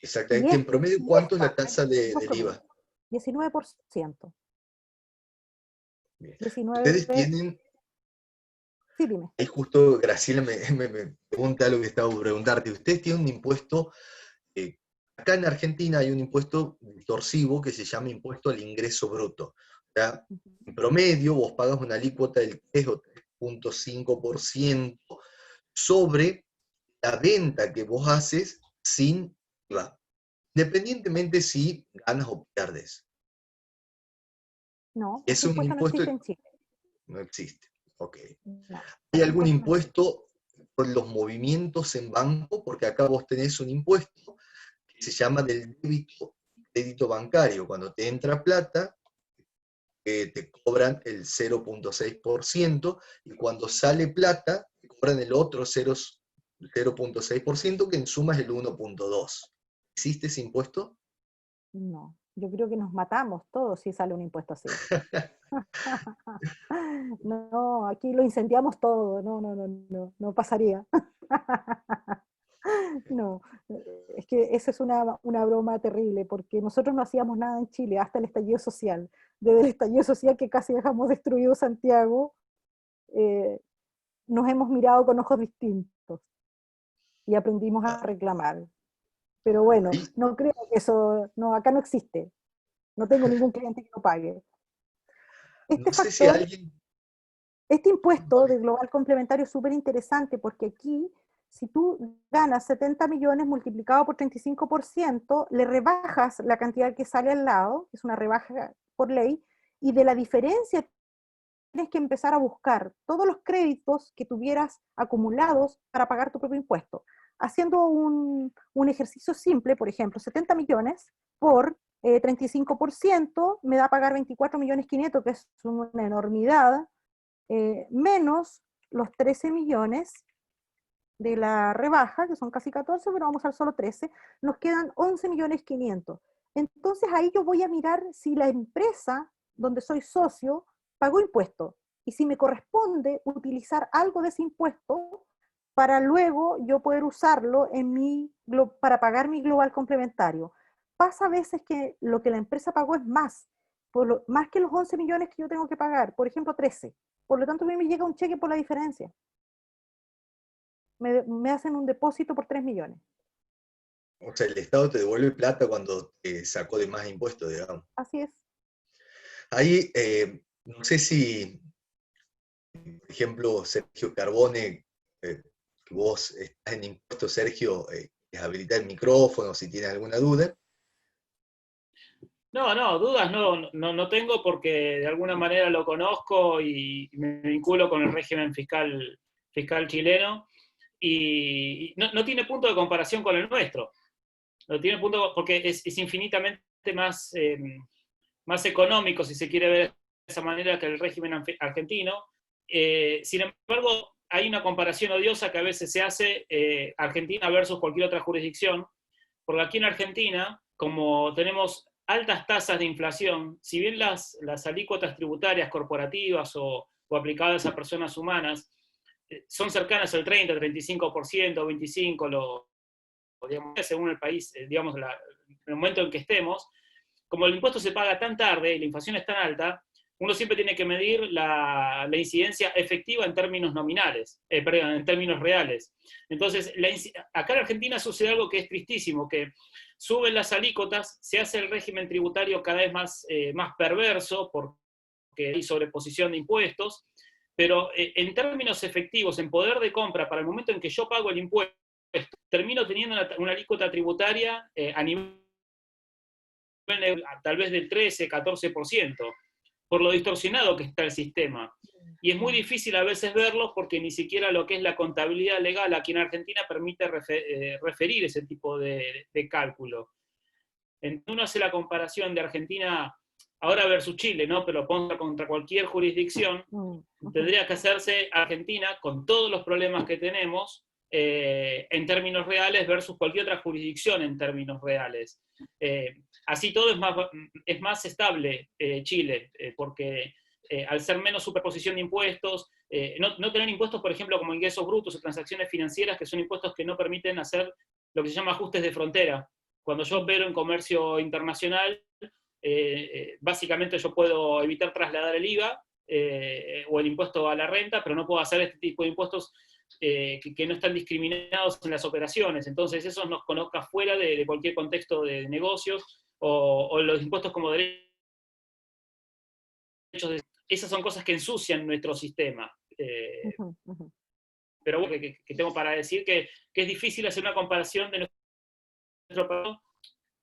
Y, Exactamente. En promedio, y ¿cuánto es la esta, tasa los del promedios, IVA? 19%. Bien. Ustedes 19, tienen, sí, dime. ahí justo Graciela me pregunta lo que estaba por preguntarte, ustedes tienen un impuesto, acá en Argentina hay un impuesto distorsivo que se llama impuesto al ingreso bruto. O sea, en promedio vos pagas una alícuota del 3 o 3,5% sobre la venta que vos haces sin IVA, independientemente si ganas o pierdes. No, ese Es un impuesto no impuesto, existe en Chile. no existe. Ok. No, ¿Hay ese algún impuesto no existe. impuesto por los movimientos en banco? Porque acá vos tenés un impuesto que se llama del débito crédito bancario. Cuando te entra plata, te cobran el 0,6% y cuando sale plata, te cobran el otro 0,6% que en suma es el 1,2%. ¿Existe ese impuesto? No, yo creo que nos matamos todos si sale un impuesto así. No, aquí lo incendiamos todo. No, no, no, no, no pasaría. No, es que esa es una broma terrible, porque nosotros no hacíamos nada en Chile hasta el estallido social. Desde el estallido social que casi dejamos destruido Santiago, eh, nos hemos mirado con ojos distintos y aprendimos a Ah, reclamar. Pero bueno, ahí, no creo que eso, no, acá no existe. No tengo ningún cliente que no pague. Este no sé si factor, alguien... este impuesto de global complementario es súper interesante porque aquí, si tú ganas 70 millones multiplicado por 35%, le rebajas la cantidad que sale al lado, es una rebaja por ley, y de la diferencia tienes que empezar a buscar todos los créditos que tuvieras acumulados para pagar tu propio impuesto. Haciendo un ejercicio simple, por ejemplo, 70 millones por 35% me da a pagar 24 millones 500, que es una enormidad, menos los 13 millones de la rebaja, que son casi 14, pero vamos a usar solo 13, nos quedan 11 millones 500. Entonces ahí yo voy a mirar si la empresa donde soy socio pagó impuesto y si me corresponde utilizar algo de ese impuesto para luego yo poder usarlo para pagar mi global complementario. Pasa a veces que lo que la empresa pagó es más que los 11 millones que yo tengo que pagar, por ejemplo 13. Por lo tanto, a mí me llega un cheque por la diferencia. Me hacen un depósito por 3 millones. O sea, el Estado te devuelve plata cuando te sacó de más impuestos, digamos. Así es. Ahí, no sé si, por ejemplo, Sergio Carbone, que vos estás en impuestos, Sergio, habilitar el micrófono si tienes alguna duda. No, no, dudas no tengo porque de alguna manera lo conozco y me vinculo con el régimen fiscal chileno y no tiene punto de comparación con el nuestro. No tiene punto porque es infinitamente más económico, si se quiere ver de esa manera, que el régimen argentino. Sin embargo, hay una comparación odiosa que a veces se hace Argentina versus cualquier otra jurisdicción, porque aquí en Argentina, como tenemos altas tasas de inflación, si bien las alícuotas tributarias corporativas o aplicadas a personas humanas son cercanas al 30, 35%, 25%, digamos, según el país, digamos, el momento en que estemos, como el impuesto se paga tan tarde y la inflación es tan alta, uno siempre tiene que medir la incidencia efectiva en términos nominales, perdón, en términos reales. Entonces, acá en Argentina sucede algo que es tristísimo, que suben las alícuotas, se hace el régimen tributario cada vez más perverso, porque hay sobreposición de impuestos, pero en términos efectivos, en poder de compra, para el momento en que yo pago el impuesto, termino teniendo una alícuota tributaria a nivel tal vez del 13, 14%, por lo distorsionado que está el sistema. Y es muy difícil a veces verlo porque ni siquiera lo que es la contabilidad legal aquí en Argentina permite referir ese tipo de cálculo. Entonces uno hace la comparación de Argentina ahora versus Chile, ¿no? Pero contra cualquier jurisdicción, tendría que hacerse Argentina con todos los problemas que tenemos en términos reales versus cualquier otra jurisdicción en términos reales. Así todo es más estable Chile, porque al ser menos superposición de impuestos, no tener impuestos, por ejemplo, como ingresos brutos o transacciones financieras, que son impuestos que no permiten hacer lo que se llama ajustes de frontera. Cuando yo opero en comercio internacional, básicamente yo puedo evitar trasladar el IVA o el impuesto a la renta, pero no puedo hacer este tipo de impuestos que no están discriminados en las operaciones. Entonces eso nos coloca fuera de cualquier contexto de negocios, o los impuestos como derechos. Esas son cosas que ensucian nuestro sistema. Pero bueno, que tengo para decir que es difícil hacer una comparación de nuestro país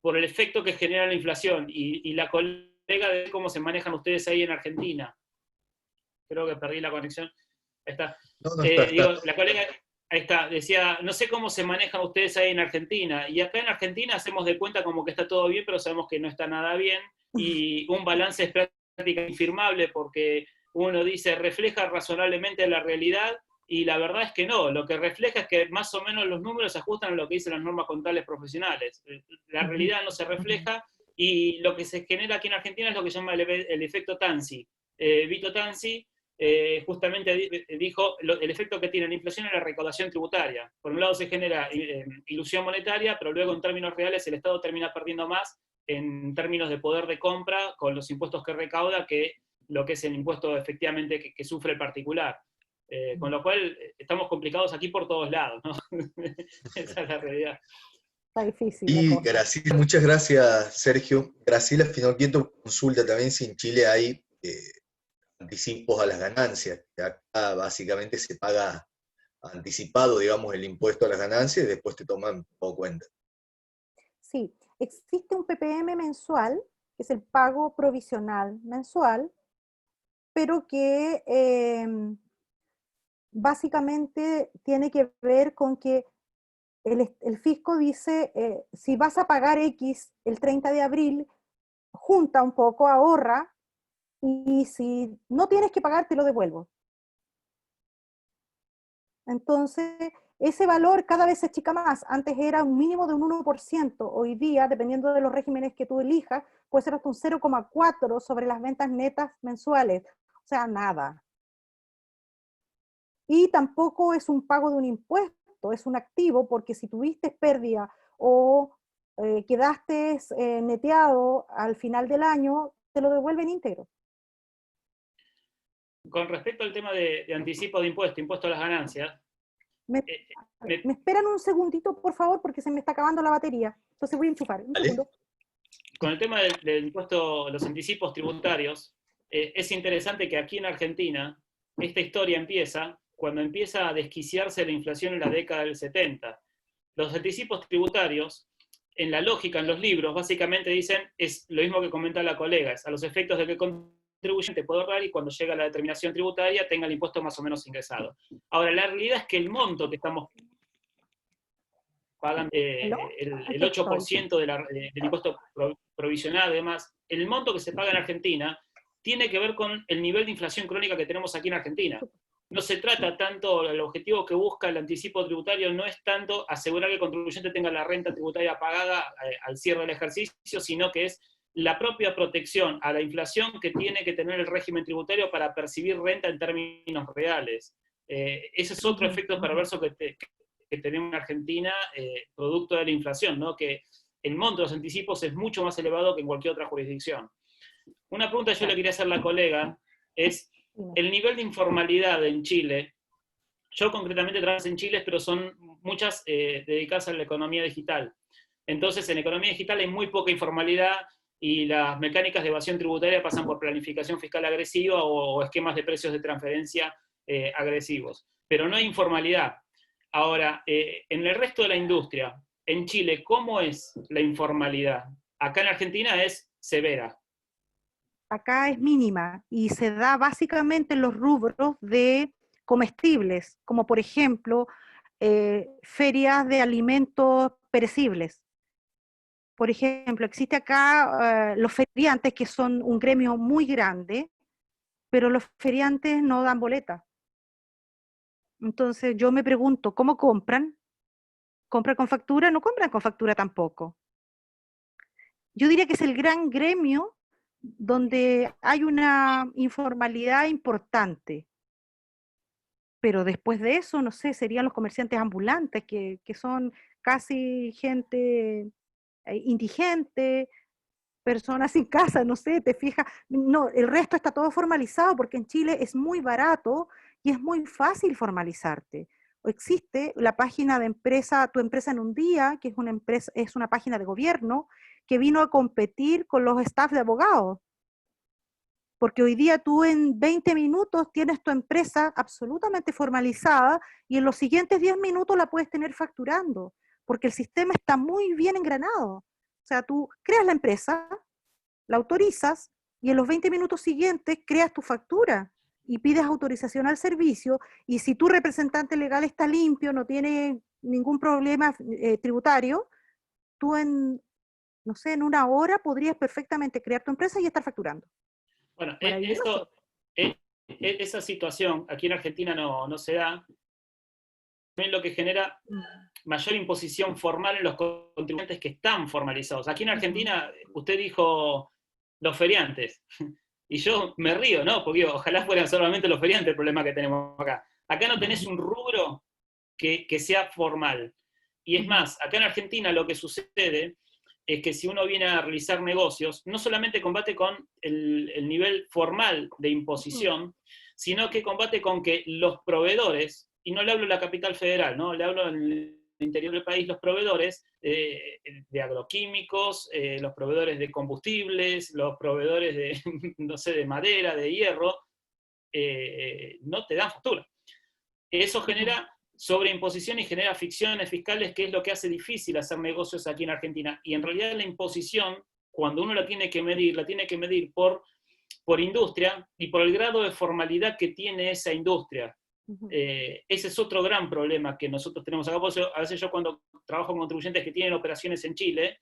por el efecto que genera la inflación, y la colega de cómo se manejan ustedes ahí en Argentina. Creo que perdí la conexión. Ahí está. No, está. Digo, la colega, ahí está, decía, no sé cómo se manejan ustedes ahí en Argentina, y acá en Argentina hacemos de cuenta como que está todo bien, pero sabemos que no está nada bien, y un balance es prácticamente infirmable, porque uno dice, refleja razonablemente la realidad, y la verdad es que no, lo que refleja es que más o menos los números se ajustan a lo que dicen las normas contables profesionales. La realidad no se refleja, y lo que se genera aquí en Argentina es lo que se llama el efecto Tanzi. Vito Tanzi justamente dijo el efecto que tiene la inflación en la recaudación tributaria. Por un lado se genera ilusión monetaria, pero luego en términos reales el Estado termina perdiendo más en términos de poder de compra con los impuestos que recauda que lo que es el impuesto efectivamente que sufre el particular. Con lo cual estamos complicados aquí por todos lados, ¿no? Esa es la realidad. Está difícil la Y cosa. Graciela, muchas gracias, Sergio. Graciela, finalmente consulta también si en Chile hay anticipos a las ganancias, que acá básicamente se paga anticipado, digamos, el impuesto a las ganancias y después te toman todo cuenta. Sí, existe un PPM mensual, que es el pago provisional mensual, pero que básicamente tiene que ver con que el fisco dice, si vas a pagar X el 30 de abril, junta un poco, ahorra, y si no tienes que pagar, te lo devuelvo. Entonces, ese valor cada vez se achica más. Antes era un mínimo de un 1%. Hoy día, dependiendo de los regímenes que tú elijas, puede ser hasta un 0,4 sobre las ventas netas mensuales. O sea, nada. Y tampoco es un pago de un impuesto, es un activo, porque si tuviste pérdida o quedaste neteado al final del año, te lo devuelven íntegro. Con respecto al tema de anticipo de impuesto a las ganancias, ¿Me esperan un segundito, por favor? Porque se me está acabando la batería. Entonces voy a enchufar. Un segundo. Con el tema del impuesto, los anticipos tributarios, es interesante que aquí en Argentina esta historia empieza cuando empieza a desquiciarse la inflación en la década del 70. Los anticipos tributarios, en la lógica, en los libros, básicamente dicen, es lo mismo que comenta la colega, es a los efectos de que contribuyente puede ahorrar y cuando llega la determinación tributaria tenga el impuesto más o menos ingresado. Ahora, la realidad es que el monto que estamos pagando, el 8% del impuesto provisional, además, el monto que se paga en Argentina tiene que ver con el nivel de inflación crónica que tenemos aquí en Argentina. No se trata tanto, el objetivo que busca el anticipo tributario no es tanto asegurar que el contribuyente tenga la renta tributaria pagada al cierre del ejercicio, sino que es la propia protección a la inflación que tiene que tener el régimen tributario para percibir renta en términos reales. Ese es otro efecto perverso que tenemos en Argentina, producto de la inflación, ¿no? Que el monto de los anticipos es mucho más elevado que en cualquier otra jurisdicción. Una pregunta que yo le quería hacer a la colega es, el nivel de informalidad en Chile, yo concretamente trabajo en Chile, pero son muchas dedicadas a la economía digital. Entonces, en economía digital hay muy poca informalidad y las mecánicas de evasión tributaria pasan por planificación fiscal agresiva o esquemas de precios de transferencia agresivos. Pero no hay informalidad. Ahora, en el resto de la industria, en Chile, ¿cómo es la informalidad? Acá en Argentina es severa. Acá es mínima y se da básicamente en los rubros de comestibles, como por ejemplo ferias de alimentos perecibles, Por ejemplo, existe acá los feriantes, que son un gremio muy grande, pero los feriantes no dan boleta. Entonces yo me pregunto, ¿cómo compran? ¿Compran con factura? No compran con factura tampoco. Yo diría que es el gran gremio donde hay una informalidad importante. Pero después de eso, no sé, serían los comerciantes ambulantes, que son casi gente indigente, personas sin casa, no sé, te fijas. No, el resto está todo formalizado porque en Chile es muy barato y es muy fácil formalizarte. Existe la página de empresa, Tu Empresa en un Día, que es una página de gobierno que vino a competir con los staff de abogados. Porque hoy día tú en 20 minutos tienes tu empresa absolutamente formalizada y en los siguientes 10 minutos la puedes tener facturando, porque el sistema está muy bien engranado. O sea, tú creas la empresa, la autorizas y en los 20 minutos siguientes creas tu factura y pides autorización al servicio, y si tu representante legal está limpio, no tiene ningún problema tributario, tú en, no sé, en una hora podrías perfectamente crear tu empresa y estar facturando. Bueno, Maravilloso. esa situación aquí en Argentina no se da, también lo que genera mayor imposición formal en los contribuyentes que están formalizados. Aquí en Argentina, usted dijo los feriantes, y yo me río, ¿no? Porque ojalá fueran solamente los feriantes el problema que tenemos acá. Acá no tenés un rubro que sea formal. Y es más, acá en Argentina lo que sucede es que si uno viene a realizar negocios, no solamente combate con el nivel formal de imposición, sino que combate con que los proveedores, y no le hablo de la capital federal, ¿no? Le hablo en el interior del país, los proveedores de agroquímicos, los proveedores de combustibles, los proveedores de, no sé, de madera, de hierro, no te dan factura. Eso genera sobreimposición y genera ficciones fiscales, que es lo que hace difícil hacer negocios aquí en Argentina. Y en realidad la imposición, cuando uno la tiene que medir por industria y por el grado de formalidad que tiene esa industria. Ese es otro gran problema que nosotros tenemos acá. Por eso, a veces yo cuando trabajo con contribuyentes que tienen operaciones en Chile,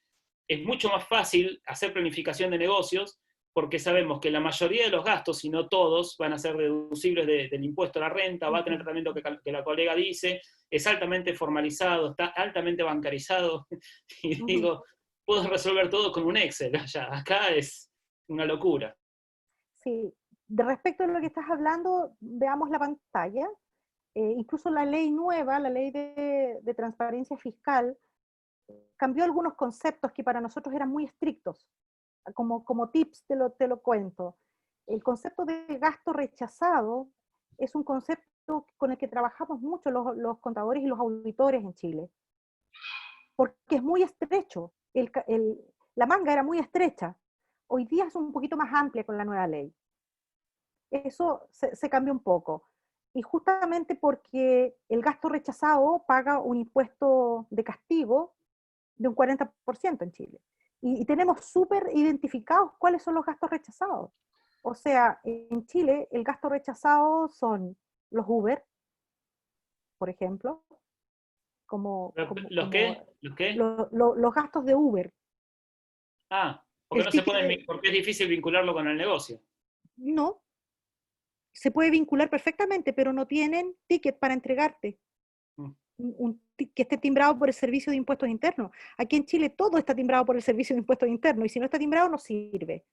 es mucho más fácil hacer planificación de negocios, porque sabemos que la mayoría de los gastos, si no todos, van a ser deducibles del impuesto a la renta, va a tener el tratamiento que la colega dice, es altamente formalizado, está altamente bancarizado, y digo, puedo resolver todo con un Excel allá. Acá es una locura. Sí, de respecto a lo que estás hablando, veamos la pantalla. Incluso la ley nueva, la ley de transparencia fiscal, cambió algunos conceptos que para nosotros eran muy estrictos. Como tips te lo cuento. El concepto de gasto rechazado es un concepto con el que trabajamos mucho los contadores y los auditores en Chile, porque es muy estrecho. La manga era muy estrecha. Hoy día es un poquito más amplia con la nueva ley. Eso se cambió un poco. Y justamente porque el gasto rechazado paga un impuesto de castigo de un 40% en Chile. Y tenemos súper identificados cuáles son los gastos rechazados. O sea, en Chile el gasto rechazado son los Uber, por ejemplo, ¿Los qué? ¿Los qué? los gastos de Uber. Ah, porque no se pueden, porque es difícil vincularlo con el negocio. No, se puede vincular perfectamente, pero no tienen ticket para entregarte. Que esté timbrado por el Servicio de Impuestos Internos. Aquí en Chile todo está timbrado por el Servicio de Impuestos Internos, y si no está timbrado no sirve.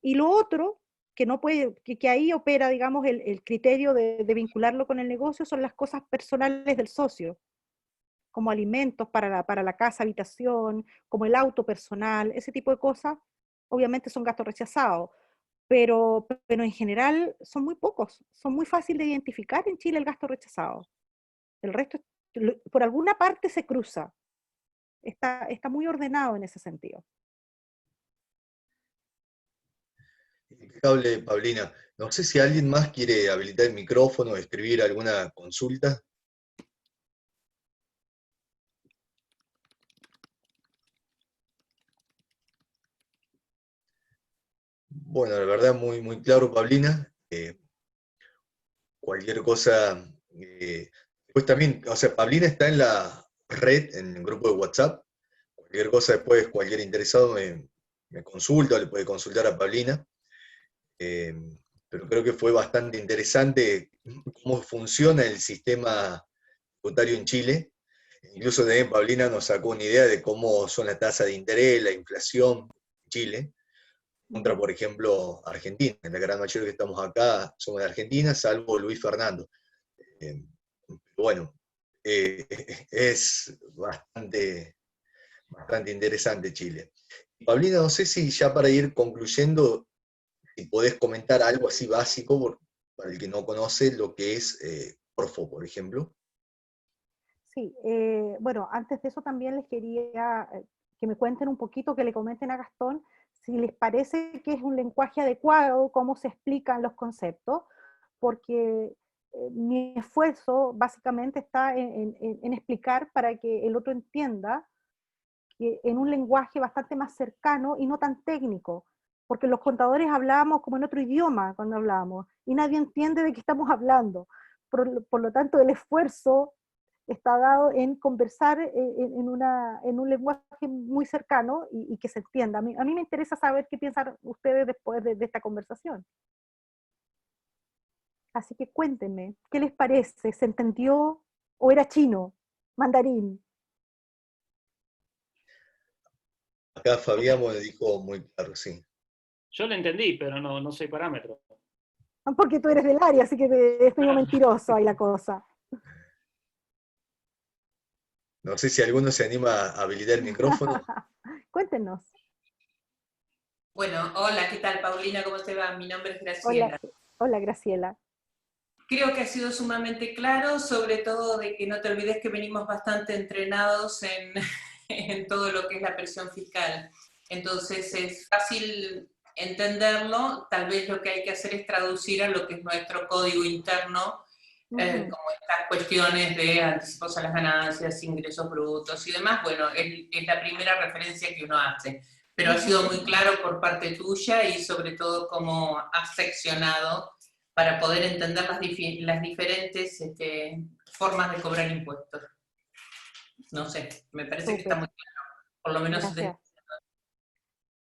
Y lo otro, que no puede, que ahí opera, digamos, el criterio de vincularlo con el negocio, son las cosas personales del socio, como alimentos para la casa, habitación, como el auto personal, ese tipo de cosas, obviamente son gastos rechazados. Pero en general son muy pocos, son muy fáciles de identificar en Chile el gasto rechazado. El resto, por alguna parte se cruza. Está muy ordenado en ese sentido. Impecable, Paulina. No sé si alguien más quiere habilitar el micrófono o escribir alguna consulta. Bueno, la verdad muy, muy claro, Paulina. Cualquier cosa. Pues también, o sea, Paulina está en la red, en el grupo de WhatsApp. Cualquier cosa después, cualquier interesado me consulta, o le puede consultar a Paulina. Eh, pero creo que fue bastante interesante cómo funciona el sistema tributario en Chile. Incluso también Paulina nos sacó una idea de cómo son las tasas de interés, la inflación en Chile, contra, por ejemplo, Argentina. La gran mayoría que estamos acá somos de Argentina, salvo Luis Fernando. Eh, bueno, es bastante interesante Chile. Paulina, no sé si ya para ir concluyendo, si podés comentar algo así básico para el que no conoce lo que es Corfo, por ejemplo. Sí, bueno, antes de eso también les quería que me cuenten un poquito, que le comenten a Gastón, si les parece que es un lenguaje adecuado, cómo se explican los conceptos, porque mi esfuerzo básicamente está en explicar para que el otro entienda que en un lenguaje bastante más cercano y no tan técnico, porque los contadores hablábamos como en otro idioma cuando hablábamos, y nadie entiende de qué estamos hablando. Por lo tanto, el esfuerzo está dado en conversar en un lenguaje muy cercano y que se entienda. A mí me interesa saber qué piensan ustedes después de esta conversación. Así que cuéntenme, ¿qué les parece? ¿Se entendió o era chino, mandarín? Acá Fabián me dijo muy claro, sí. Yo lo entendí, pero no soy parámetro. Porque tú eres del área, así que es medio mentiroso ahí la cosa. No sé si alguno se anima a habilitar el micrófono. Cuéntenos. Bueno, hola, ¿qué tal, Paulina? ¿Cómo te va? Mi nombre es Hola, Graciela. hola Graciela. Creo que ha sido sumamente claro, sobre todo de que no te olvides que venimos bastante entrenados en, en todo lo que es la presión fiscal. Entonces es fácil entenderlo, tal vez lo que hay que hacer es traducir a lo que es nuestro código interno, como estas cuestiones de anticipos a las ganancias, ingresos brutos y demás. Bueno, es la primera referencia que uno hace, pero ha sido muy claro por parte tuya y sobre todo cómo has seccionado para poder entender las diferentes formas de cobrar impuestos. No sé, me parece que está Súper, muy claro, por lo menos gracias.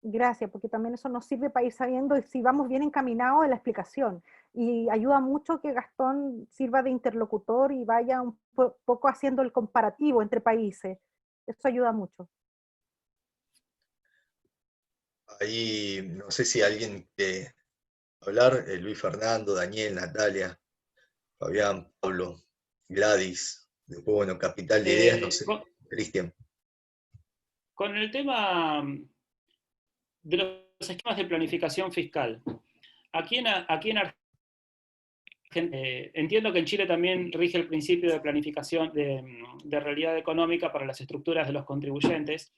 Gracias, porque también eso nos sirve para ir sabiendo si vamos bien encaminados en la explicación. Y ayuda mucho que Gastón sirva de interlocutor y vaya un poco haciendo el comparativo entre países. Eso ayuda mucho. Ahí no sé si alguien quiere hablar, Luis Fernando, Daniel, Natalia, Fabián, Pablo, Gladys, después, bueno, Capital de Ideas, no sé, Cristian. Con el tema de los esquemas de planificación fiscal, aquí en Argentina, entiendo que en Chile también rige el principio de planificación de realidad económica para las estructuras de los contribuyentes.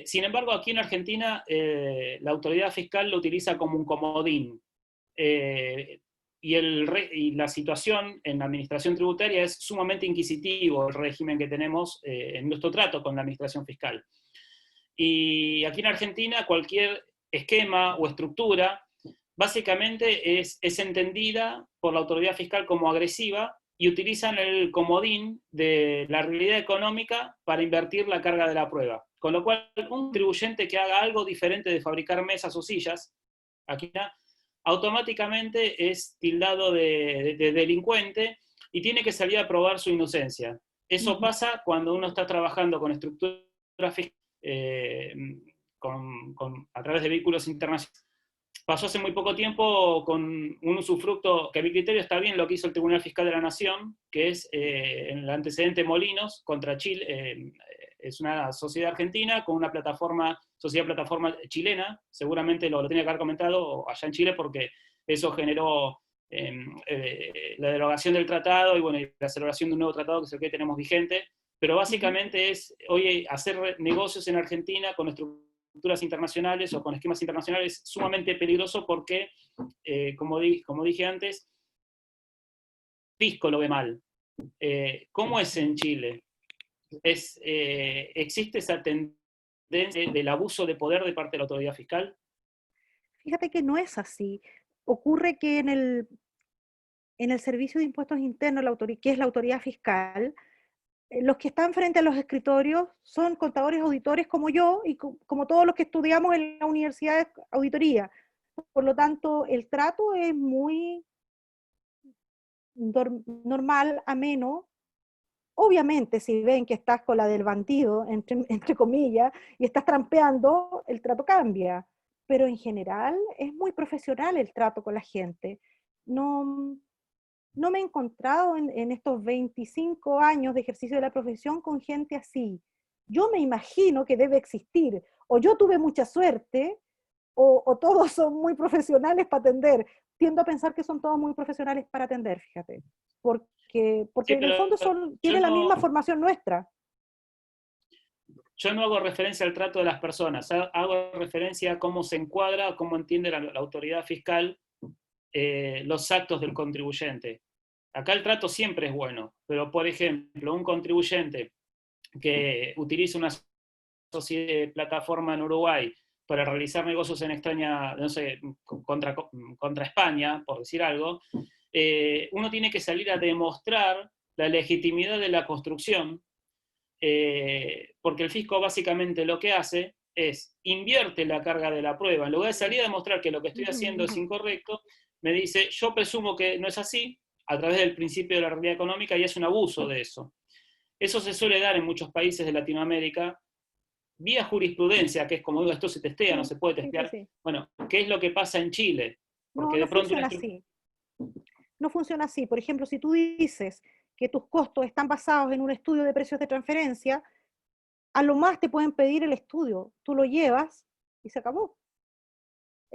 Sin embargo, aquí en Argentina la autoridad fiscal lo utiliza como un comodín. Y la situación en la administración tributaria es sumamente inquisitivo el régimen que tenemos en nuestro trato con la administración fiscal. Y aquí en Argentina cualquier esquema o estructura básicamente es entendida por la autoridad fiscal como agresiva y utilizan el comodín de la realidad económica para invertir la carga de la prueba. Con lo cual, un contribuyente que haga algo diferente de fabricar mesas o sillas, aquí automáticamente es tildado de delincuente y tiene que salir a probar su inocencia. Eso pasa cuando uno está trabajando con estructuras fiscales, a través de vehículos internacionales. Pasó hace muy poco tiempo con un usufructo, que a mi criterio está bien lo que hizo el Tribunal Fiscal de la Nación, que es en el antecedente Molinos contra Chile. Es una sociedad argentina con una sociedad plataforma chilena, seguramente lo tenía que haber comentado allá en Chile porque eso generó la derogación del tratado y, bueno, y la celebración de un nuevo tratado que es el que tenemos vigente, pero básicamente es hoy hacer negocios en Argentina con estructuras internacionales o con esquemas internacionales sumamente peligroso porque, como dije antes, el fisco lo ve mal. ¿Cómo es en Chile? ¿Existe esa tendencia del abuso de poder de parte de la autoridad fiscal? Fíjate que no es así. Ocurre que en el Servicio de Impuestos Internos, que es la autoridad fiscal, los que están frente a los escritorios son contadores auditores como yo y como todos los que estudiamos en la universidad de auditoría. Por lo tanto, el trato es muy normal, ameno. Obviamente, si ven que estás con la del bandido, entre comillas, y estás trampeando, el trato cambia. Pero en general es muy profesional el trato con la gente. No, no me he encontrado en estos 25 años de ejercicio de la profesión con gente así. Yo me imagino que debe existir. O yo tuve mucha suerte, o todos son muy profesionales para atender. Tiendo a pensar que son todos muy profesionales para atender, fíjate. Porque Sí, en el pero fondo tienen la misma formación nuestra. yo no hago referencia al trato de las personas, hago referencia a cómo se encuadra, cómo entiende la autoridad fiscal los actos del contribuyente. Acá el trato siempre es bueno, pero por ejemplo, un contribuyente que utiliza una plataforma en Uruguay para realizar negocios en extraña, no sé, contra España, por decir algo, uno tiene que salir a demostrar la legitimidad de la construcción, porque el fisco básicamente lo que hace es invierte la carga de la prueba. En lugar de salir a demostrar que lo que estoy haciendo es incorrecto, me dice, yo presumo que no es así, a través del principio de la realidad económica, y es un abuso de eso. Eso se suele dar en muchos países de Latinoamérica, vía jurisprudencia, que es como digo, esto se testea, no se puede testear. Sí. Bueno, ¿qué es lo que pasa en Chile? Porque No de pronto funciona así. No funciona así. Por ejemplo, si tú dices que tus costos están basados en un estudio de precios de transferencia, a lo más te pueden pedir el estudio. Tú lo llevas y se acabó.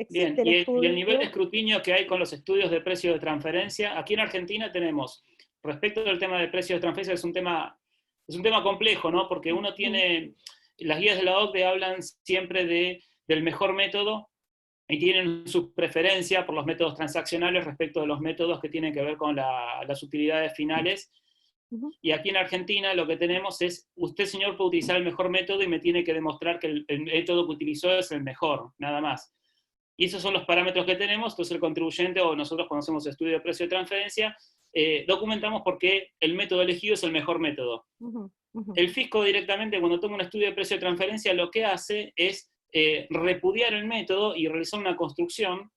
Bien, Existe el estudio. y el nivel de escrutinio que hay con los estudios de precios de transferencia, aquí en Argentina tenemos, respecto del tema de precios de transferencia, es un tema complejo, ¿no? Porque uno tiene, las guías de la OCDE hablan siempre del mejor método y tienen su preferencia por los métodos transaccionales respecto de los métodos que tienen que ver con las utilidades finales. Y aquí en Argentina lo que tenemos es, usted señor puede utilizar el mejor método y me tiene que demostrar que el método que utilizó es el mejor, nada más. Y esos son los parámetros que tenemos, entonces el contribuyente o nosotros cuando hacemos estudio de precio de transferencia, documentamos por qué el método elegido es el mejor método. El fisco directamente cuando toma un estudio de precio de transferencia lo que hace es repudiar el método y realizar una construcción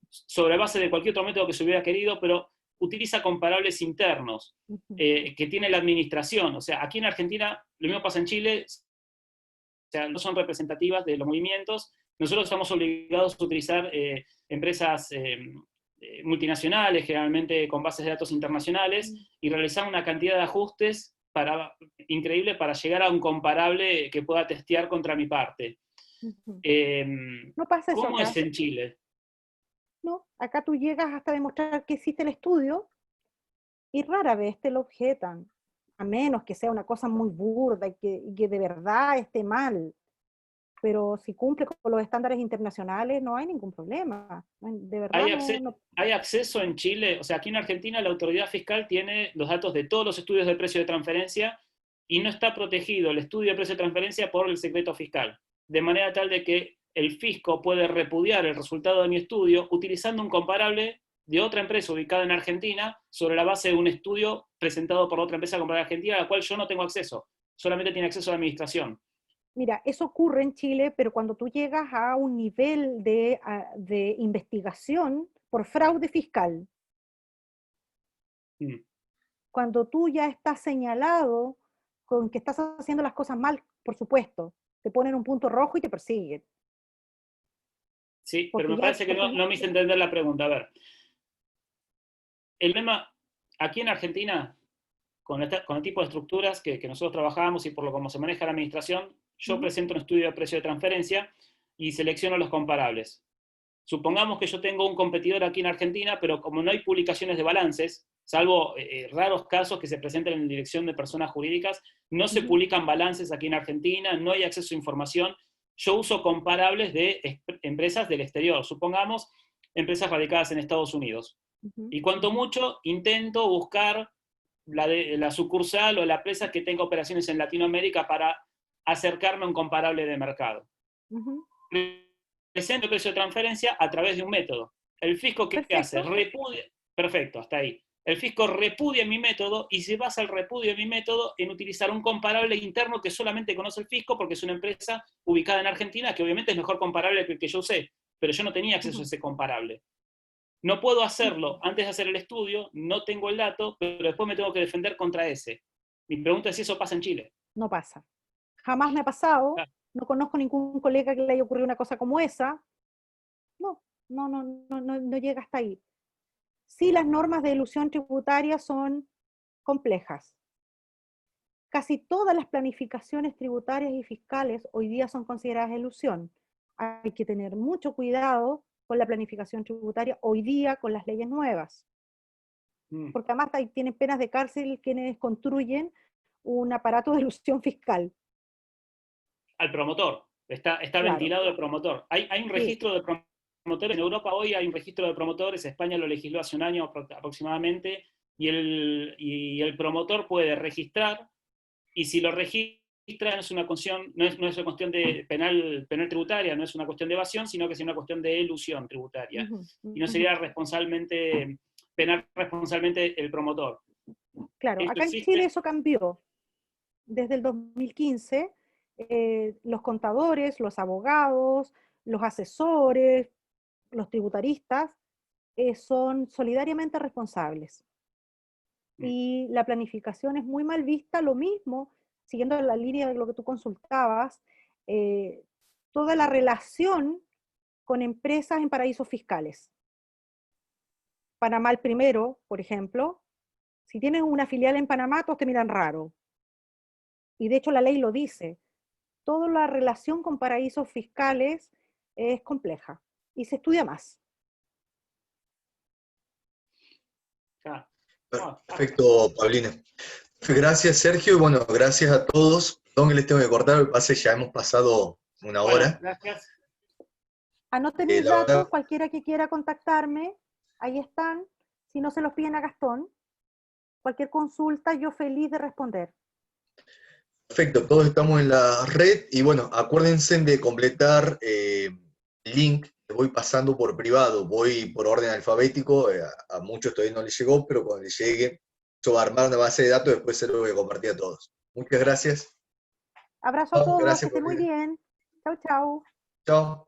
sobre base de cualquier otro método que se hubiera querido, pero utiliza comparables internos que tiene la administración. O sea, aquí en Argentina, lo mismo pasa en Chile, o sea, no son representativas de los movimientos. Nosotros estamos obligados a utilizar empresas multinacionales, generalmente con bases de datos internacionales, y realizar una cantidad de ajustes increíble para llegar a un comparable que pueda testear contra mi parte. No pasa eso ¿Cómo acá. es en Chile? No, acá tú llegas hasta demostrar que existe el estudio y rara vez te lo objetan, a menos que sea una cosa muy burda y que de verdad esté mal. Pero si cumple con los estándares internacionales, no hay ningún problema. De verdad ¿Hay acceso en Chile? O sea, aquí en Argentina la autoridad fiscal tiene los datos de todos los estudios de precio de transferencia y no está protegido el estudio de precio de transferencia por el secreto fiscal. De manera tal de que el fisco puede repudiar el resultado de mi estudio utilizando un comparable de otra empresa ubicada en Argentina sobre la base de un estudio presentado por otra empresa comparable argentina, a la cual yo no tengo acceso. Solamente tiene acceso a la administración. Mira, eso ocurre en Chile, pero cuando tú llegas a un nivel de investigación por fraude fiscal, cuando tú ya estás señalado con que estás haciendo las cosas mal, por supuesto, te ponen un punto rojo y te persiguen. Sí, pero me parece que no me hice entender la pregunta. A ver, el tema, aquí en Argentina, con el tipo de estructuras que nosotros trabajamos y por lo como se maneja la administración, yo presento un estudio de precio de transferencia y selecciono los comparables. Supongamos que yo tengo un competidor aquí en Argentina, pero como no hay publicaciones de balances, salvo raros casos que se presenten en dirección de personas jurídicas, no se publican balances aquí en Argentina, no hay acceso a información. Yo uso comparables de empresas del exterior, supongamos empresas radicadas en Estados Unidos. Y cuanto mucho intento buscar la sucursal o la empresa que tenga operaciones en Latinoamérica para acercarme a un comparable de mercado. Presento el precio de transferencia a través de un método. El fisco, ¿qué hace? Repudia. Perfecto, hasta ahí. el fisco repudia mi método y se basa el repudio de mi método en utilizar un comparable interno que solamente conoce el fisco porque es una empresa ubicada en Argentina que obviamente es mejor comparable que el que yo usé, pero yo no tenía acceso a ese comparable. No puedo hacerlo antes de hacer el estudio, no tengo el dato, pero después me tengo que defender contra ese. Mi pregunta es si eso pasa en Chile. No pasa. Jamás me ha pasado, Claro. no conozco ningún colega que le haya ocurrido una cosa como esa. No llega hasta ahí. Sí, las normas de elusión tributaria son complejas. Casi todas las planificaciones tributarias y fiscales hoy día son consideradas elusión. Hay que tener mucho cuidado con la planificación tributaria hoy día con las leyes nuevas. Porque además tienen penas de cárcel quienes construyen un aparato de elusión fiscal. Al promotor, está Claro. ventilado el promotor. Hay un registro de promotores, en Europa hoy hay un registro de promotores, España lo legisló hace un año aproximadamente, y el promotor puede registrar, y si lo registra no es una cuestión, no es una cuestión de penal tributaria, no es una cuestión de evasión, sino que es una cuestión de elusión tributaria. Y no sería penal responsalmente el promotor. Claro, Esto acá en existe. Chile eso cambió. Desde el 2015, los contadores, los abogados, los asesores, los tributaristas, son solidariamente responsables. Y la planificación es muy mal vista, lo mismo, siguiendo la línea de lo que tú consultabas, toda la relación con empresas en paraísos fiscales. Panamá el primero, por ejemplo, si tienes una filial en Panamá, todos te miran raro. Y de hecho la ley lo dice. Toda la relación con paraísos fiscales es compleja y se estudia más. Perfecto, Paulina. Gracias, Sergio, y bueno, gracias a todos. Perdón que les tengo que cortar, el pase ya hemos pasado una hora. Gracias. Anoten mis La datos, verdad, cualquiera que quiera contactarme, ahí están. Si no se los piden a Gastón, cualquier consulta, yo feliz de responder. perfecto, todos estamos en la red y bueno, acuérdense de completar el link que voy pasando por privado, voy por orden alfabético, a muchos todavía no les llegó, pero cuando les llegue, yo voy a armar una base de datos y después se lo voy a compartir a todos. Muchas gracias. Abrazo a todos, que Gracias, estén muy Paulina. bien. Chau, chau. Chao.